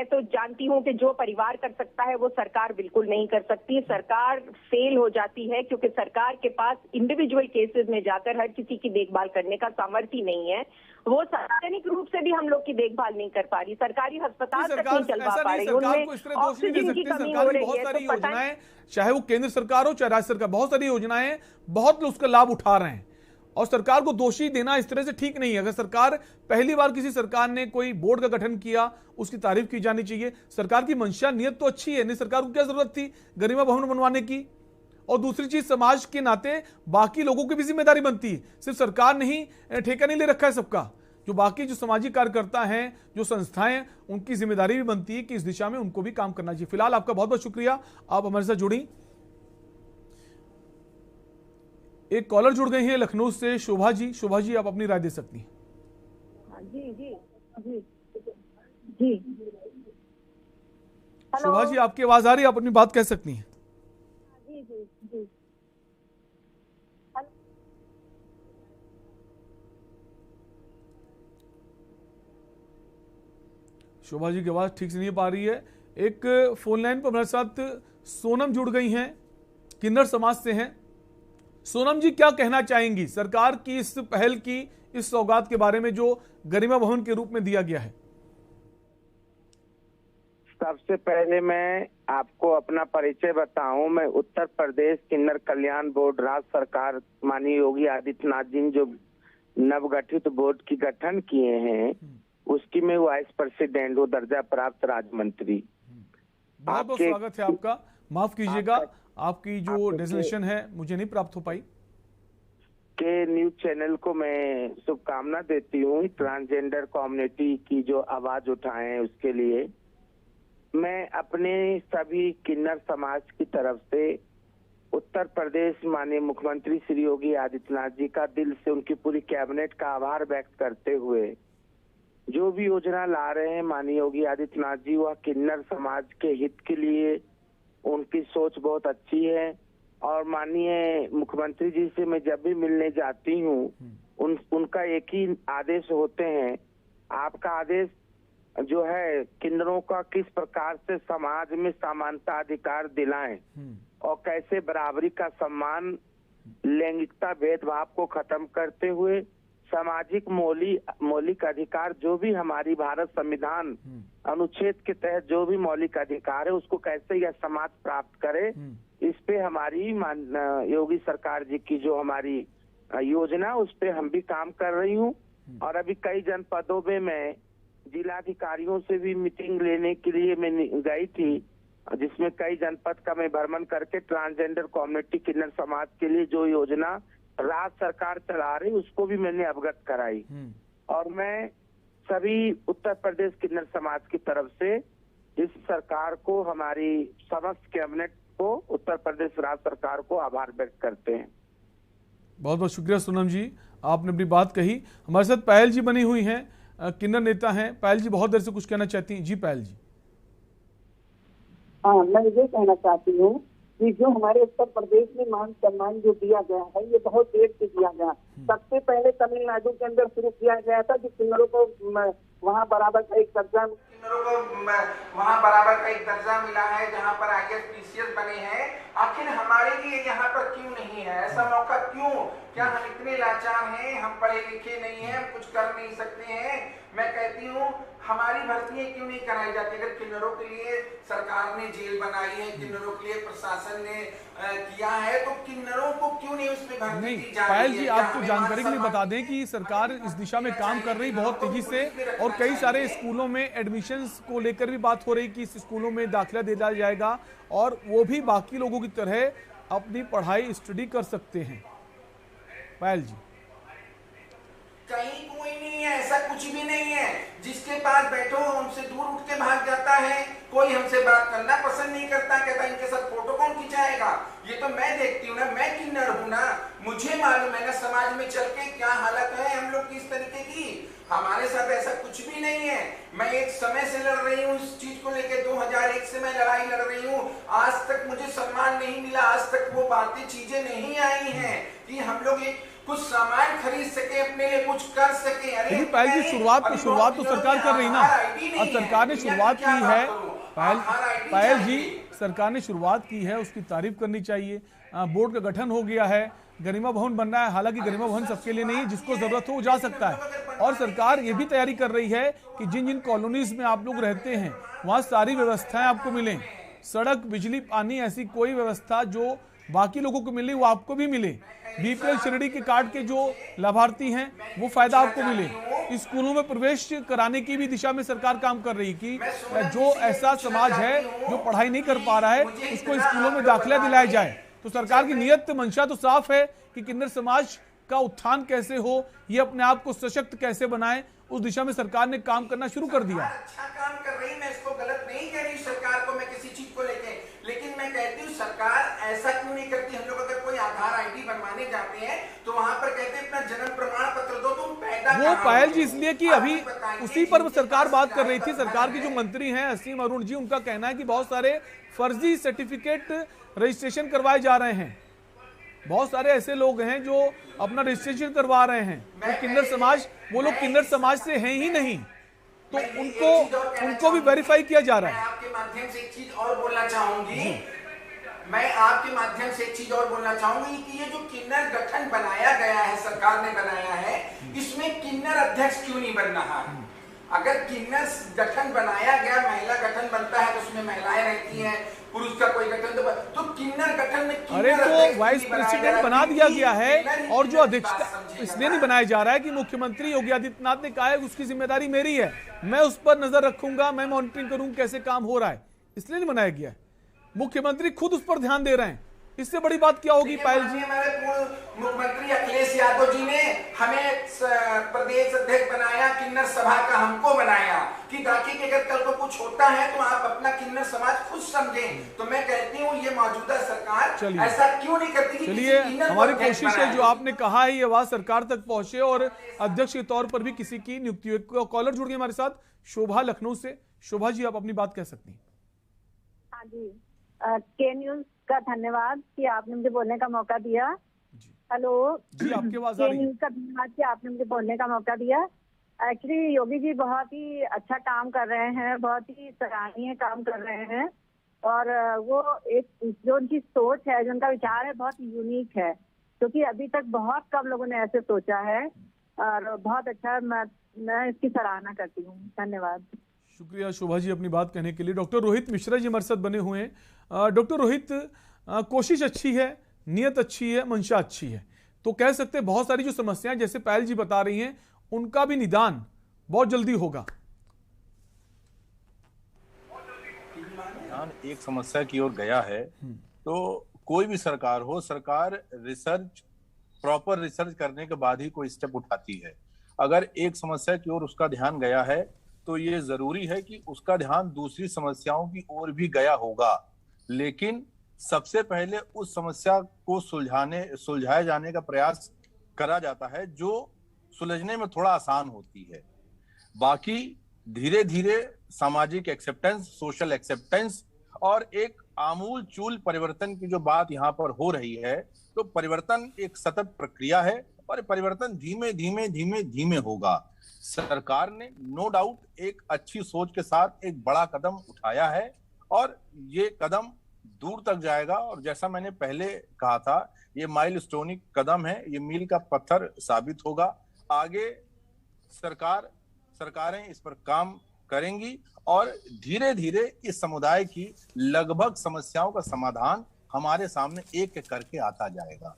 तो जानती हूँ कि जो परिवार कर सकता है वो सरकार बिल्कुल नहीं कर सकती। सरकार फेल हो जाती है क्योंकि सरकार के पास इंडिविजुअल केसेस में जाकर हर किसी की देखभाल करने का सामर्थ्य नहीं है। वो सार्वजनिक रूप से भी हम लोग की देखभाल नहीं कर पा रही, सरकारी अस्पताल तक नहीं चलवा पा रही, उनमें ऑक्सीजन की कमी हो रही है। तो योजनाएं, चाहे वो केंद्र सरकार हो चाहे राज्य सरकार, बहुत सारी योजनाएं, बहुत लोग उसका लाभ उठा रहे हैं। और सरकार को दोषी देना इस तरह से ठीक नहीं है। अगर सरकार, पहली बार किसी सरकार ने कोई बोर्ड का गठन किया, उसकी तारीफ की जानी चाहिए। सरकार की मंशा, नियत तो अच्छी है, नहीं सरकार को क्या जरूरत थी गरिमा भवन बनवाने की। और दूसरी चीज, समाज के नाते बाकी लोगों की भी जिम्मेदारी बनती है, सिर्फ सरकार नहीं, ठेका नहीं ले रखा है सबका। जो बाकी जो सामाजिक कार्यकर्ता हैं, जो संस्थाएं, उनकी जिम्मेदारी भी बनती है कि इस दिशा में उनको भी काम करना चाहिए। फिलहाल आपका बहुत बहुत शुक्रिया, आप हमारे साथ जुड़ी। एक कॉलर जुड़ गई है लखनऊ से, शोभा जी। शोभा जी, आप अपनी राय दे सकती हैं। जी जी जी जी। शोभा जी, आपकी आवाज आ रही है, आप अपनी बात कह सकती हैं। जी जी जी। शोभा जी की आवाज ठीक से नहीं पा रही है। एक फोन लाइन पर हमारे साथ सोनम जुड़ गई हैं, किन्नर समाज से हैं। सोनम जी, क्या कहना चाहेंगी सरकार की इस पहल की, इस सौगात के बारे में जो गरिमा भवन के रूप में दिया गया है? सबसे पहले मैं आपको अपना परिचय बताऊं। मैं उत्तर प्रदेश किन्नर कल्याण बोर्ड, राज्य सरकार माननीय योगी आदित्यनाथ जी ने जो नवगठित बोर्ड की गठन किए हैं, उसकी मैं वाइस प्रेसिडेंट हूँ, दर्जा प्राप्त राज्य मंत्री। बहुत बहुत स्वागत है आपका। माफ कीजिएगा, आपकी जो डेजिग्नेशन है मुझे नहीं प्राप्त हो पाई। के न्यूज चैनल को मैं शुभकामना देती हूँ। ट्रांसजेंडर कम्युनिटी की जो आवाज उठाए उसके लिए मैं अपने सभी किन्नर समाज की तरफ से उत्तर प्रदेश माननीय मुख्यमंत्री श्री योगी आदित्यनाथ जी का दिल से, उनकी पूरी कैबिनेट का आभार व्यक्त करते हुए, जो भी योजना ला रहे हैं माननीय योगी आदित्यनाथ जी, वह किन्नर समाज के हित के लिए, उनकी सोच बहुत अच्छी है। और माननीय मुख्यमंत्री जी से मैं जब भी मिलने जाती हूँ उनका एक ही आदेश होते हैं, आपका आदेश जो है किन्नरों का किस प्रकार से समाज में समानता अधिकार दिलाएं और कैसे बराबरी का सम्मान, लैंगिकता भेदभाव को खत्म करते हुए सामाजिक मौलिक अधिकार, जो भी हमारी भारत संविधान अनुच्छेद के तहत जो भी मौलिक अधिकार है, उसको कैसे यह समाज प्राप्त करे, इस पे हमारी योगी सरकार जी की जो हमारी योजना, उस पे हम भी काम कर रही हूँ। और अभी कई जनपदों में मैं जिलाधिकारियों से भी मीटिंग लेने के लिए मैं गई थी, जिसमें कई जनपद का मैं भ्रमण करके ट्रांसजेंडर कम्युनिटी किन्नर समाज के लिए जो योजना राज्य सरकार चला रही उसको भी मैंने अवगत कराई। और मैं सभी उत्तर प्रदेश किन्नर समाज की तरफ से इस सरकार को, हमारी समस्त कैबिनेट को, उत्तर प्रदेश राज्य सरकार को आभार व्यक्त करते हैं। बहुत बहुत शुक्रिया सोनम जी, आपने अपनी बात कही। हमारे साथ पायल जी बनी हुई हैं, किन्नर नेता हैं। पायल जी बहुत देर से कुछ कहना चाहती हैं। जी पायल जी। हाँ, मैं ये कहना चाहती हूँ कि जो हमारे उत्तर प्रदेश में मान सम्मान जो दिया गया है, ये बहुत देर से दिया गया। सबसे पहले तमिलनाडु के अंदर शुरू किया गया था, जो किन्नरों को वहाँ बराबर का एक दर्जा, किन्नरों को वहाँ बराबर का एक दर्जा मिला है, जहाँ पर IAS PCS बने हैं। आखिर हमारे लिए यहाँ पर क्यों नहीं है ऐसा मौका? क्यों? क्या हम इतने लाचार हैं? हम पढ़े लिखे नहीं हैं? हम कुछ कर नहीं सकते हैं? मैं कहती हूँ हमारी भर्तियां क्यों नहीं कराई जाती? अगर किन्नरों के लिए सरकार ने जेल बनाई है, किन्नरों के लिए प्रशासन ने किया है, तो किन्नरों को क्यों नहीं उसमें भर्ती की जा रही है? पायल जी, आपको जानकारी के लिए बता दें कि सरकार इस दिशा में काम कर रही बहुत तेजी से, और कई सारे स्कूलों में एडमिशंस को लेकर भी बात हो रही कि इस स्कूलों में दाखिला दिया जाएगा और वो भी बाकी लोगों की तरह अपनी पढ़ाई स्टडी कर सकते हैं। पायल जी, कहीं कोई नहीं है, ऐसा कुछ भी नहीं है। जिसके पास बैठो उनसे दूर उठ के भाग जाता है, कोई हमसे बात करना पसंद नहीं करता, कहता इनके साथ फोटो कौन खिंचाएगा? ये तो मैं देखती हूँ ना, मैं किन्नर हूँ ना, मुझे मालूम है ना समाज में चल के क्या हालत है हम लोग की इस तरीके की। हमारे साथ ऐसा कुछ भी नहीं है। मैं एक समय से लड़ रही हूँ इस चीज को लेकर, 2001 से मैं लड़ाई लड़ रही हूँ। आज तक मुझे सम्मान नहीं मिला, आज तक वो बातें चीजें नहीं आई हैं कि हम लोग एक कुछ सामान खरीद सके, अपने लिए कुछ कर सके। अरे पायल जी, शुरुआत तो सरकार कर रही ना, और सरकार ने शुरुआत की है। पायल जी, सरकार ने शुरुआत की है, उसकी तारीफ करनी चाहिए। बोर्ड का गठन हो गया है, गरिमा भवन बन रहा है। हालांकि गरिमा भवन सबके लिए नहीं, जिसको जरूरत हो वो जा सकता है। और सरकार ये भी तैयारी कर रही है कि जिन जिन कॉलोनीज में आप लोग रहते हैं वहाँ सारी व्यवस्थाएं आपको मिले, सड़क, बिजली, पानी, ऐसी कोई व्यवस्था जो बाकी लोगों को मिले वो आपको भी मिले। बीपीएल श्रेणी के कार्ड के जो लाभार्थी हैं वो फायदा आपको मिले। स्कूलों में प्रवेश कराने की भी दिशा में सरकार काम कर रही कि जो ऐसा समाज है जो पढ़ाई नहीं कर पा रहा है उसको स्कूलों में दाखिला दिलाया जाए। तो सरकार की नियत मंशा तो साफ है कि किन्नर समाज का उत्थान कैसे हो, ये अपने आप को सशक्त कैसे बनाए, उस दिशा में सरकार ने काम करना शुरू कर दिया। अच्छा काम कर रही, मैं इसको गलत नहीं कह रही सरकार को, मैं किसी चीज को लेके, लेकिन मैं कहती हूँ सरकार ऐसा क्यों नहीं करती? हम लोग अगर कोई आधार ID बनवाने जाते हैं तो वहां पर कहते हैं अपना जन्म प्रमाण पत्र दो, तुम पैदा वो पायल जी इसलिए कि अभी उसी पर सरकार बात कर रही थी। सरकार की जो मंत्री हैं असीम अरुण जी, उनका कहना है कि बहुत सारे फर्जी सर्टिफिकेट रजिस्ट्रेशन करवाए जा रहे हैं। बहुत सारे ऐसे लोग हैं जो अपना रजिस्ट्रेशन करवा रहे हैं, तो किन्नर समाज, वो लोग किन्नर समाज से हैं ही नहीं, तो उनको भी वेरीफाई किया जा रहा है। आपके माध्यम से एक चीज और बोलना चाहूंगी, मैं आपके माध्यम से एक चीज और बोलना चाहूंगी कि ये जो किन्नर गठन बनाया गया है, सरकार ने बनाया है, इसमें किन्नर अध्यक्ष क्यों नहीं बन रहा है? अगर किन्नर गठन बनाया गया, महिला गठन बनता है तो उसमें महिलाएं रहती हैं, पुरुष का कोई गठन तो किन्नर गठन में अरे तो वाइस प्रेसिडेंट बना दिया गया है और जो अध्यक्षता इसलिए नहीं बनाया जा रहा है कि मुख्यमंत्री योगी आदित्यनाथ ने कहा है उसकी जिम्मेदारी मेरी है, मैं उस पर नजर रखूंगा, मैं मॉनिटरिंग करूंगा कैसे काम हो रहा है, इसलिए नहीं बनाया गया है। मुख्यमंत्री खुद उस पर ध्यान दे रहे हैं, इससे बड़ी बात क्या होगी पायल जी? हमारे पूर्व मुख्यमंत्री अखिलेश यादव जी ने हमें प्रदेश अध्यक्ष बनाया, किन्नर सभा का हमको बनाया कि ताकि अगर कल को कुछ होता है तो आप अपना किन्नर समाज खुद समझें। तो मैं कहती हूँ ये मौजूदा सरकार ऐसा क्यों नहीं करती? चलिए, हमारी कोशिश है जो आपने कहा है ये आवाज सरकार तक पहुंचे और अध्यक्ष के तौर पर भी किसी की नियुक्ति हो। कॉलर जुड़ गए हमारे साथ, शोभा लखनऊ से। शोभा जी, आप अपनी बात कह सकती हैं। हाँ जी, के न्यूज का धन्यवाद कि आपने मुझे बोलने का मौका दिया। हेलो जी, आपकी आवाज आ रही है। के न्यूज का धन्यवाद कि आपने मुझे बोलने का मौका दिया। एक्चुअली योगी जी बहुत ही अच्छा काम कर रहे हैं, बहुत ही सराहनीय काम कर रहे हैं और वो एक जो उनकी सोच है, जो उनका विचार है बहुत यूनिक है, क्योंकि अभी तक बहुत कम लोगों ने ऐसे सोचा है और बहुत अच्छा, मैं इसकी सराहना करती हूँ। धन्यवाद। शुक्रिया शोभा जी अपनी बात कहने के लिए। डॉक्टर रोहित मिश्रा जी हमारे साथ बने हुए हैं। डॉक्टर रोहित, कोशिश अच्छी है, नियत अच्छी है, मंशा अच्छी है, तो कह सकते हैं बहुत सारी जो समस्याएं जैसे पायल जी बता रही हैं उनका भी निदान बहुत जल्दी होगा। ध्यान एक समस्या की ओर गया है तो कोई भी सरकार हो, सरकार रिसर्च, प्रॉपर रिसर्च करने के बाद ही कोई स्टेप उठाती है। अगर एक समस्या की ओर उसका ध्यान गया है तो ये जरूरी है कि उसका ध्यान दूसरी समस्याओं की ओर भी गया होगा, लेकिन सबसे पहले उस समस्या को सुलझाए जाने का प्रयास करा जाता है जो सुलझने में थोड़ा आसान होती है। बाकी धीरे धीरे सामाजिक एक्सेप्टेंस, सोशल एक्सेप्टेंस और एक आमूल चूल परिवर्तन की जो बात यहाँ पर हो रही है, तो परिवर्तन एक सतत प्रक्रिया है और परिवर्तन धीमे धीमे धीमे धीमे होगा। सरकार ने नो डाउट एक अच्छी सोच के साथ एक बड़ा कदम उठाया है और ये कदम दूर तक जाएगा और जैसा मैंने पहले कहा था, ये माइलस्टोनिक कदम है, ये मील का पत्थर साबित होगा। आगे सरकारें इस पर काम करेंगी और धीरे धीरे इस समुदाय की लगभग समस्याओं का समाधान हमारे सामने एक एक करके आता जाएगा।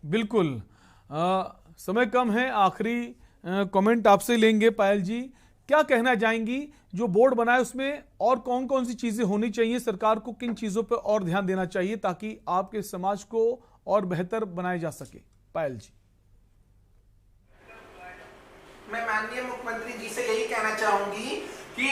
बिल्कुल, समय कम है, आखिरी कमेंट आपसे लेंगे। पायल जी, क्या कहना चाहेंगी जो बोर्ड बनाए उसमें और कौन कौन सी चीजें होनी चाहिए, सरकार को किन चीजों पर और ध्यान देना चाहिए ताकि आपके समाज को और बेहतर बनाया जा सके? पायल जी। मैं माननीय मुख्यमंत्री जी से यही कहना चाहूंगी कि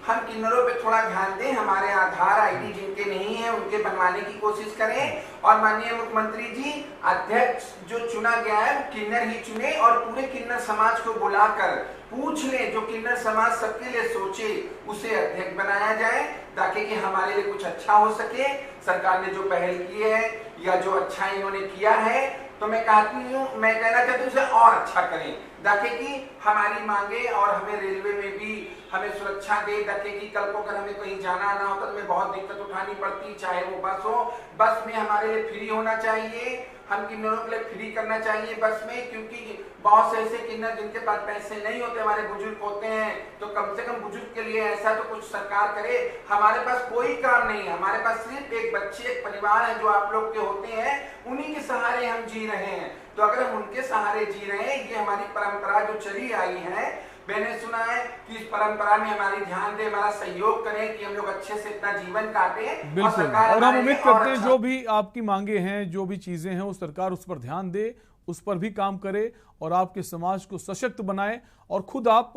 हम किन्नरों पे थोड़ा ध्यान दें, हमारे आधार आईडी जिनके नहीं है उनके बनवाने की कोशिश करें और माननीय मुख्यमंत्री जी अध्यक्ष जो चुना गया है वो किन्नर ही चुने और पूरे किन्नर समाज को बुलाकर पूछ ले, जो किन्नर समाज सबके लिए सोचे उसे अध्यक्ष बनाया जाए ताकि कि हमारे लिए कुछ अच्छा हो सके। सरकार ने जो पहल की है या जो अच्छा इन्होंने किया है तो मैं कहना चाहती हूँ उसे और अच्छा करें ताकि कि हमारी मांगे और हमें रेलवे में भी हमें सुरक्षा दे, ताकि कि कल को अगर हमें कहीं जाना ना होता तो हमें बहुत दिक्कत उठानी पड़ती, चाहे वो बस हो, बस में हमारे लिए फ्री होना चाहिए, हम किन्नरों के लिए फ्री करना चाहिए बस में, क्योंकि बहुत से ऐसे किन्नर जिनके पास पैसे नहीं होते, हमारे बुजुर्ग होते हैं, तो कम से कम बुजुर्ग के लिए ऐसा तो कुछ सरकार करे। हमारे पास कोई काम नहीं है, हमारे पास सिर्फ एक बच्चे, एक परिवार है जो आप लोग के होते हैं, उन्हीं के सहारे हम जी रहे हैं। तो अगर हम उनके सहारे जी रहे हैं, ये हमारी परंपरा जो चली आई है, मैंने सुना है कि इस परंपरा में हमारी ध्यान दे, हमारा सहयोग करें कि हम लोग अच्छे से अपना जीवन काटें। बिल्कुल, और हम उम्मीद करते हैं जो भी आपकी मांगे हैं, जो भी चीजें हैं, वो सरकार उस पर ध्यान दे, उस पर भी काम करे और आपके समाज को सशक्त बनाए और खुद आप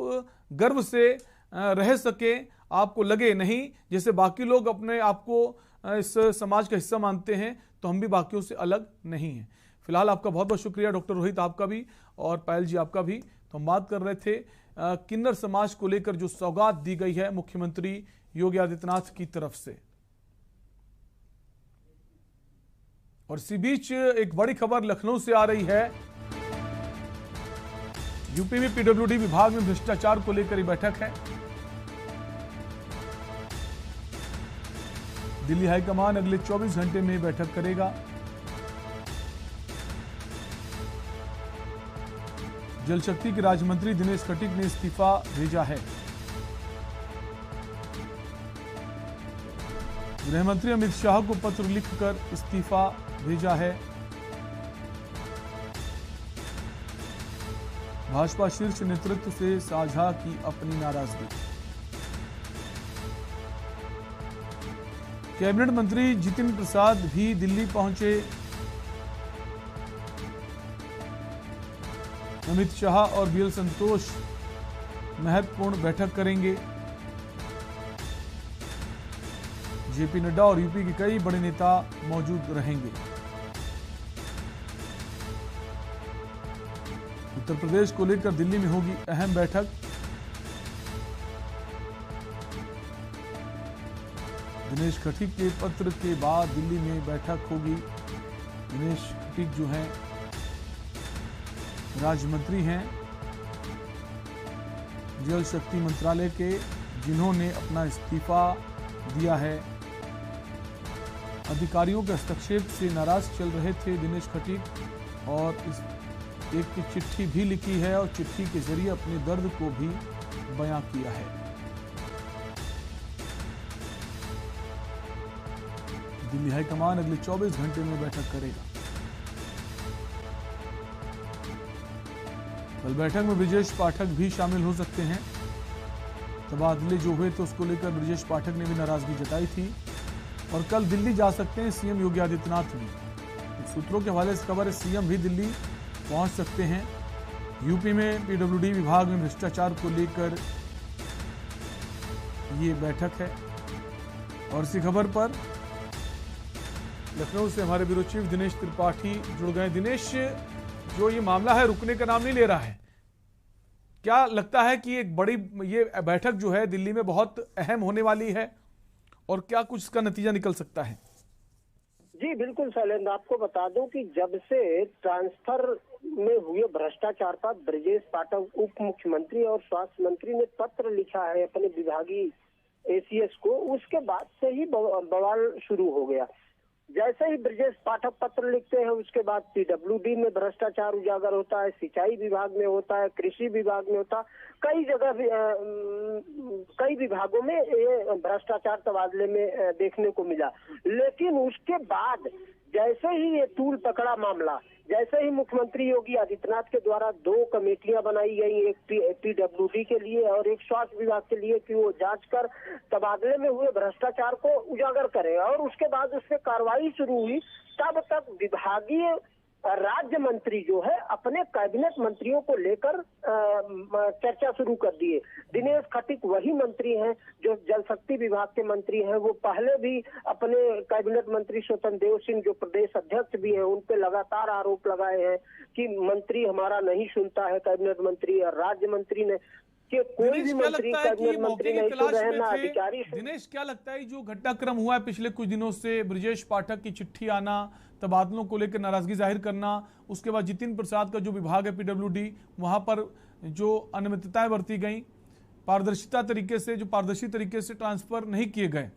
गर्व से रह सके, आपको लगे नहीं जैसे बाकी लोग अपने आप को इस समाज का हिस्सा मानते हैं तो हम भी बाकियों से अलग नहीं हैं। फिलहाल आपका बहुत बहुत शुक्रिया डॉक्टर रोहित, आपका भी, और पायल जी आपका भी। तो हम बात कर रहे थे किन्नर समाज को लेकर जो सौगात दी गई है मुख्यमंत्री योगी आदित्यनाथ की तरफ से। और इसी बीच एक बड़ी खबर लखनऊ से आ रही है। यूपी में पीडब्ल्यूडी विभाग में भ्रष्टाचार को लेकर बैठक है। दिल्ली हाईकमान अगले 24 घंटे में बैठक करेगा। जल शक्ति के राज्य मंत्री दिनेश खटीक ने इस्तीफा भेजा है। गृह मंत्री अमित शाह को पत्र लिखकर इस्तीफा भेजा है। भाजपा शीर्ष नेतृत्व से साझा की अपनी नाराजगी। कैबिनेट मंत्री जितिन प्रसाद भी दिल्ली पहुंचे। अमित शाह और बीएल संतोष महत्वपूर्ण बैठक करेंगे। जेपी नड्डा और यूपी के कई बड़े नेता मौजूद रहेंगे। उत्तर प्रदेश को लेकर दिल्ली में होगी अहम बैठक। दिनेश खटीक के पत्र के बाद दिल्ली में बैठक होगी। दिनेश खटीक जो हैं राज्य मंत्री हैं जल शक्ति मंत्रालय के, जिन्होंने अपना इस्तीफा दिया है। अधिकारियों के हस्तक्षेप से नाराज चल रहे थे दिनेश खटीक और इस एक चिट्ठी भी लिखी है और चिट्ठी के जरिए अपने दर्द को भी बयां किया है। दिल्ली हाईकमान अगले 24 घंटे में बैठक करेगा। कल बैठक में ब्रजेश पाठक भी शामिल हो सकते हैं। तबादले जो हुए तो उसको लेकर ब्रजेश पाठक ने भी नाराजगी जताई थी और कल दिल्ली जा सकते हैं सीएम योगी आदित्यनाथ भी। सूत्रों के हवाले से खबर है सीएम भी दिल्ली पहुंच सकते हैं। यूपी में पीडब्ल्यूडी विभाग में भ्रष्टाचार को लेकर ये बैठक है। और इसी खबर पर लखनऊ से हमारे ब्यूरो चीफ दिनेश त्रिपाठी जुड़ गए। दिनेश, जो ये मामला है रुकने का नाम नहीं ले रहा है, क्या लगता है कि एक बड़ी ये बैठक जो है दिल्ली में बहुत अहम होने वाली है और क्या कुछ इसका नतीजा निकल सकता है? जी बिल्कुल शैलेंद्र, आपको बता दूं कि जब से ट्रांसफर में हुए भ्रष्टाचार पर ब्रजेश पाठक उप मुख्यमंत्री और स्वास्थ्य मंत्री ने पत्र लिखा है अपने विभागीय एसीएस को, उसके बाद से ही बवाल शुरू हो गया। जैसे ही ब्रजेश पाठक पत्र लिखते हैं उसके बाद पीडब्ल्यूडी में भ्रष्टाचार उजागर होता है, सिंचाई विभाग में होता है, कृषि विभाग में होता है, कई जगह कई विभागों में ये भ्रष्टाचार तबादले में देखने को मिला। लेकिन उसके बाद जैसे ही ये तूल पकड़ा मामला, जैसे ही मुख्यमंत्री योगी आदित्यनाथ के द्वारा 2 कमेटियां बनाई गई, एक पीडब्ल्यूडी के लिए और एक स्वास्थ्य विभाग के लिए कि वो जांच कर तबादले में हुए भ्रष्टाचार को उजागर करे और उसके बाद उस पर कार्रवाई शुरू हुई, तब तक विभागीय राज्य मंत्री जो है अपने कैबिनेट मंत्रियों को लेकर चर्चा शुरू कर दिए। दिनेश खटीक वही मंत्री हैं जो जल शक्ति विभाग के मंत्री हैं। वो पहले भी अपने कैबिनेट मंत्री स्वतंत्र देव सिंह जो प्रदेश अध्यक्ष भी हैं उन पे लगातार आरोप लगाए हैं कि मंत्री हमारा नहीं सुनता है, कैबिनेट मंत्री और राज्य मंत्री ने कि कोई भी मंत्री कैबिनेट मंत्री नहीं सुन रहे ना अधिकारी। दिनेश, क्या लगता है जो घटनाक्रम हुआ है पिछले कुछ दिनों से, ब्रजेश पाठक की चिट्ठी आना, तबादलों को लेकर नाराजगी जाहिर करना, उसके बाद जितिन प्रसाद का जो विभाग है पीडब्ल्यूडी, वहां पर जो अनियमितताएं बरती गई, पारदर्शी तरीके से ट्रांसफर नहीं किए गए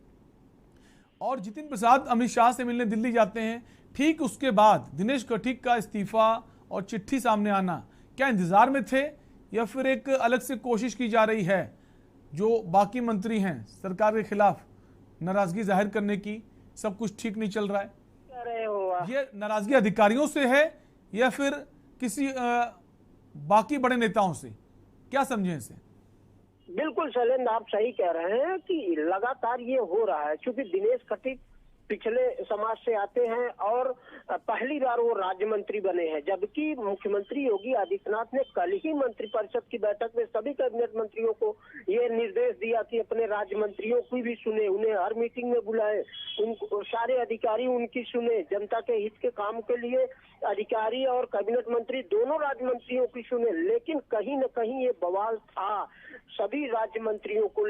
और जितिन प्रसाद अमित शाह से मिलने दिल्ली जाते हैं, ठीक उसके बाद दिनेश खटीक का इस्तीफा और चिट्ठी सामने आना, क्या इंतजार में थे या फिर एक अलग से कोशिश की जा रही है जो बाकी मंत्री हैं सरकार के खिलाफ नाराजगी जाहिर करने की, सब कुछ ठीक नहीं चल रहा है? ये नाराजगी अधिकारियों से है या फिर किसी बाकी बड़े नेताओं से, क्या समझें इसे? बिल्कुल शैलेंद्र, आप सही कह रहे हैं कि लगातार ये हो रहा है क्योंकि दिनेश खटीक पिछले समाज से आते हैं और पहली बार वो राज्य मंत्री बने हैं, जबकि मुख्यमंत्री योगी आदित्यनाथ ने कल ही मंत्रिपरिषद की बैठक में सभी कैबिनेट मंत्रियों को ये निर्देश दिया कि अपने राज्य मंत्रियों की भी सुने, उन्हें हर मीटिंग में बुलाए, उनको सारे अधिकारी उनकी सुने, जनता के हित के काम के लिए अधिकारी और कैबिनेट मंत्री दोनों राज्य मंत्रियों की सुने। लेकिन कहीं न कहीं ये बवाल था सभी राज्य मंत्रियों को।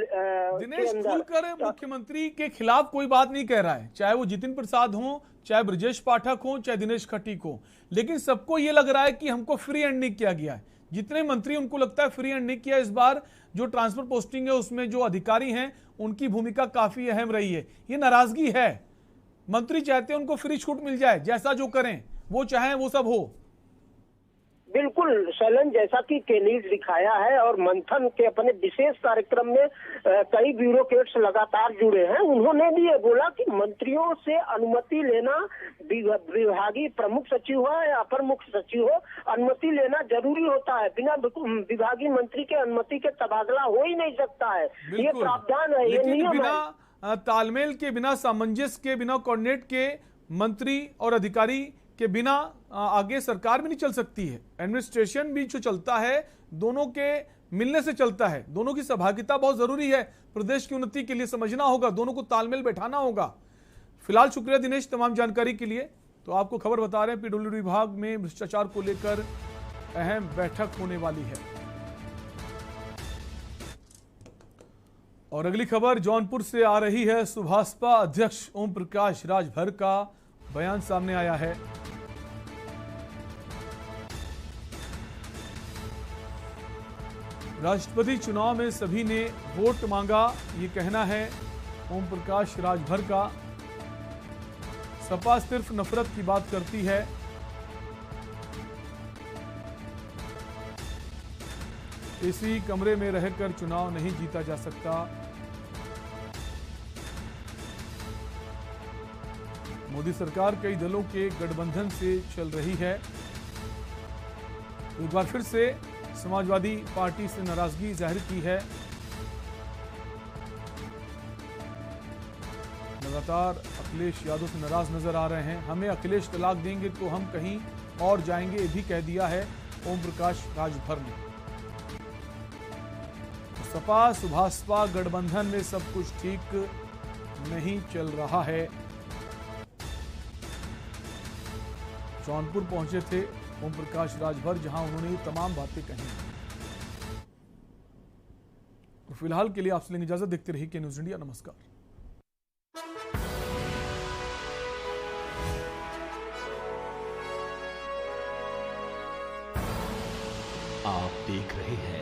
दिनेश, खुलकर मुख्यमंत्री के खिलाफ कोई बात नहीं कह रहा है, चाहे वो जितिन प्रसाद हो, चाहे ब्रजेश पाठक हो, चाहे दिनेश खटीक हो, लेकिन सबको ये लग रहा है कि हमको फ्री हैंड नहीं किया गया है। जितने मंत्री उनको लगता है फ्री हैंड नहीं किया। इस बार जो ट्रांसफर पोस्टिंग है उसमें जो अधिकारी हैं उनकी भूमिका काफी अहम रही है। ये नाराजगी है, मंत्री चाहते हैं उनको फ्री छूट मिल जाए, जैसा जो करें वो चाहें वो सब हो। बिल्कुल शैलन, जैसा कि केनीज दिखाया है और मंथन के अपने विशेष कार्यक्रम में कई ब्यूरोक्रेट्स लगातार जुड़े हैं। उन्होंने भी ये बोला कि मंत्रियों से अनुमति लेना, विभागीय प्रमुख सचिव हो या अपर मुख्य सचिव हो, अनुमति लेना जरूरी होता है। बिना विभागीय मंत्री के अनुमति के तबादला हो ही नहीं सकता है। ये प्रावधान है, ये नियम है। बिना तालमेल के, बिना सामंजस्य के, बिना कोऑर्डिनेट के मंत्री और अधिकारी के बिना आगे सरकार भी नहीं चल सकती है। एडमिनिस्ट्रेशन भी जो चलता है दोनों के मिलने से चलता है। दोनों की सहभागिता बहुत जरूरी है प्रदेश की उन्नति के लिए। समझना होगा, दोनों को तालमेल बैठाना होगा। फिलहाल शुक्रिया दिनेश तमाम जानकारी के लिए। तो आपको खबर बता रहे हैं पीडब्ल्यूडी विभाग में भ्रष्टाचार को लेकर अहम बैठक होने वाली है। और अगली खबर जौनपुर से आ रही है। सुभाषपा अध्यक्ष ओम प्रकाश राजभर का बयान सामने आया है। राष्ट्रपति चुनाव में सभी ने वोट मांगा, ये कहना है ओम प्रकाश राजभर का। सपा सिर्फ नफरत की बात करती है। इसी कमरे में रहकर चुनाव नहीं जीता जा सकता। मोदी सरकार कई दलों के गठबंधन से चल रही है। एक बार फिर से समाजवादी पार्टी से नाराजगी जाहिर की है। लगातार अखिलेश यादव से नाराज नजर आ रहे हैं। हमें अखिलेश तलाक देंगे तो हम कहीं और जाएंगे, ये भी कह दिया है ओम प्रकाश राजभर ने। सपा सुभाषपा गठबंधन में सब कुछ ठीक नहीं चल रहा है। जौनपुर पहुंचे थे ओम प्रकाश राजभर, जहां उन्होंने ये तमाम बातें कही। तो फिलहाल के लिए आपसे लेंगे इजाजत। देखते रहिए के न्यूज इंडिया। नमस्कार। आप देख रहे हैं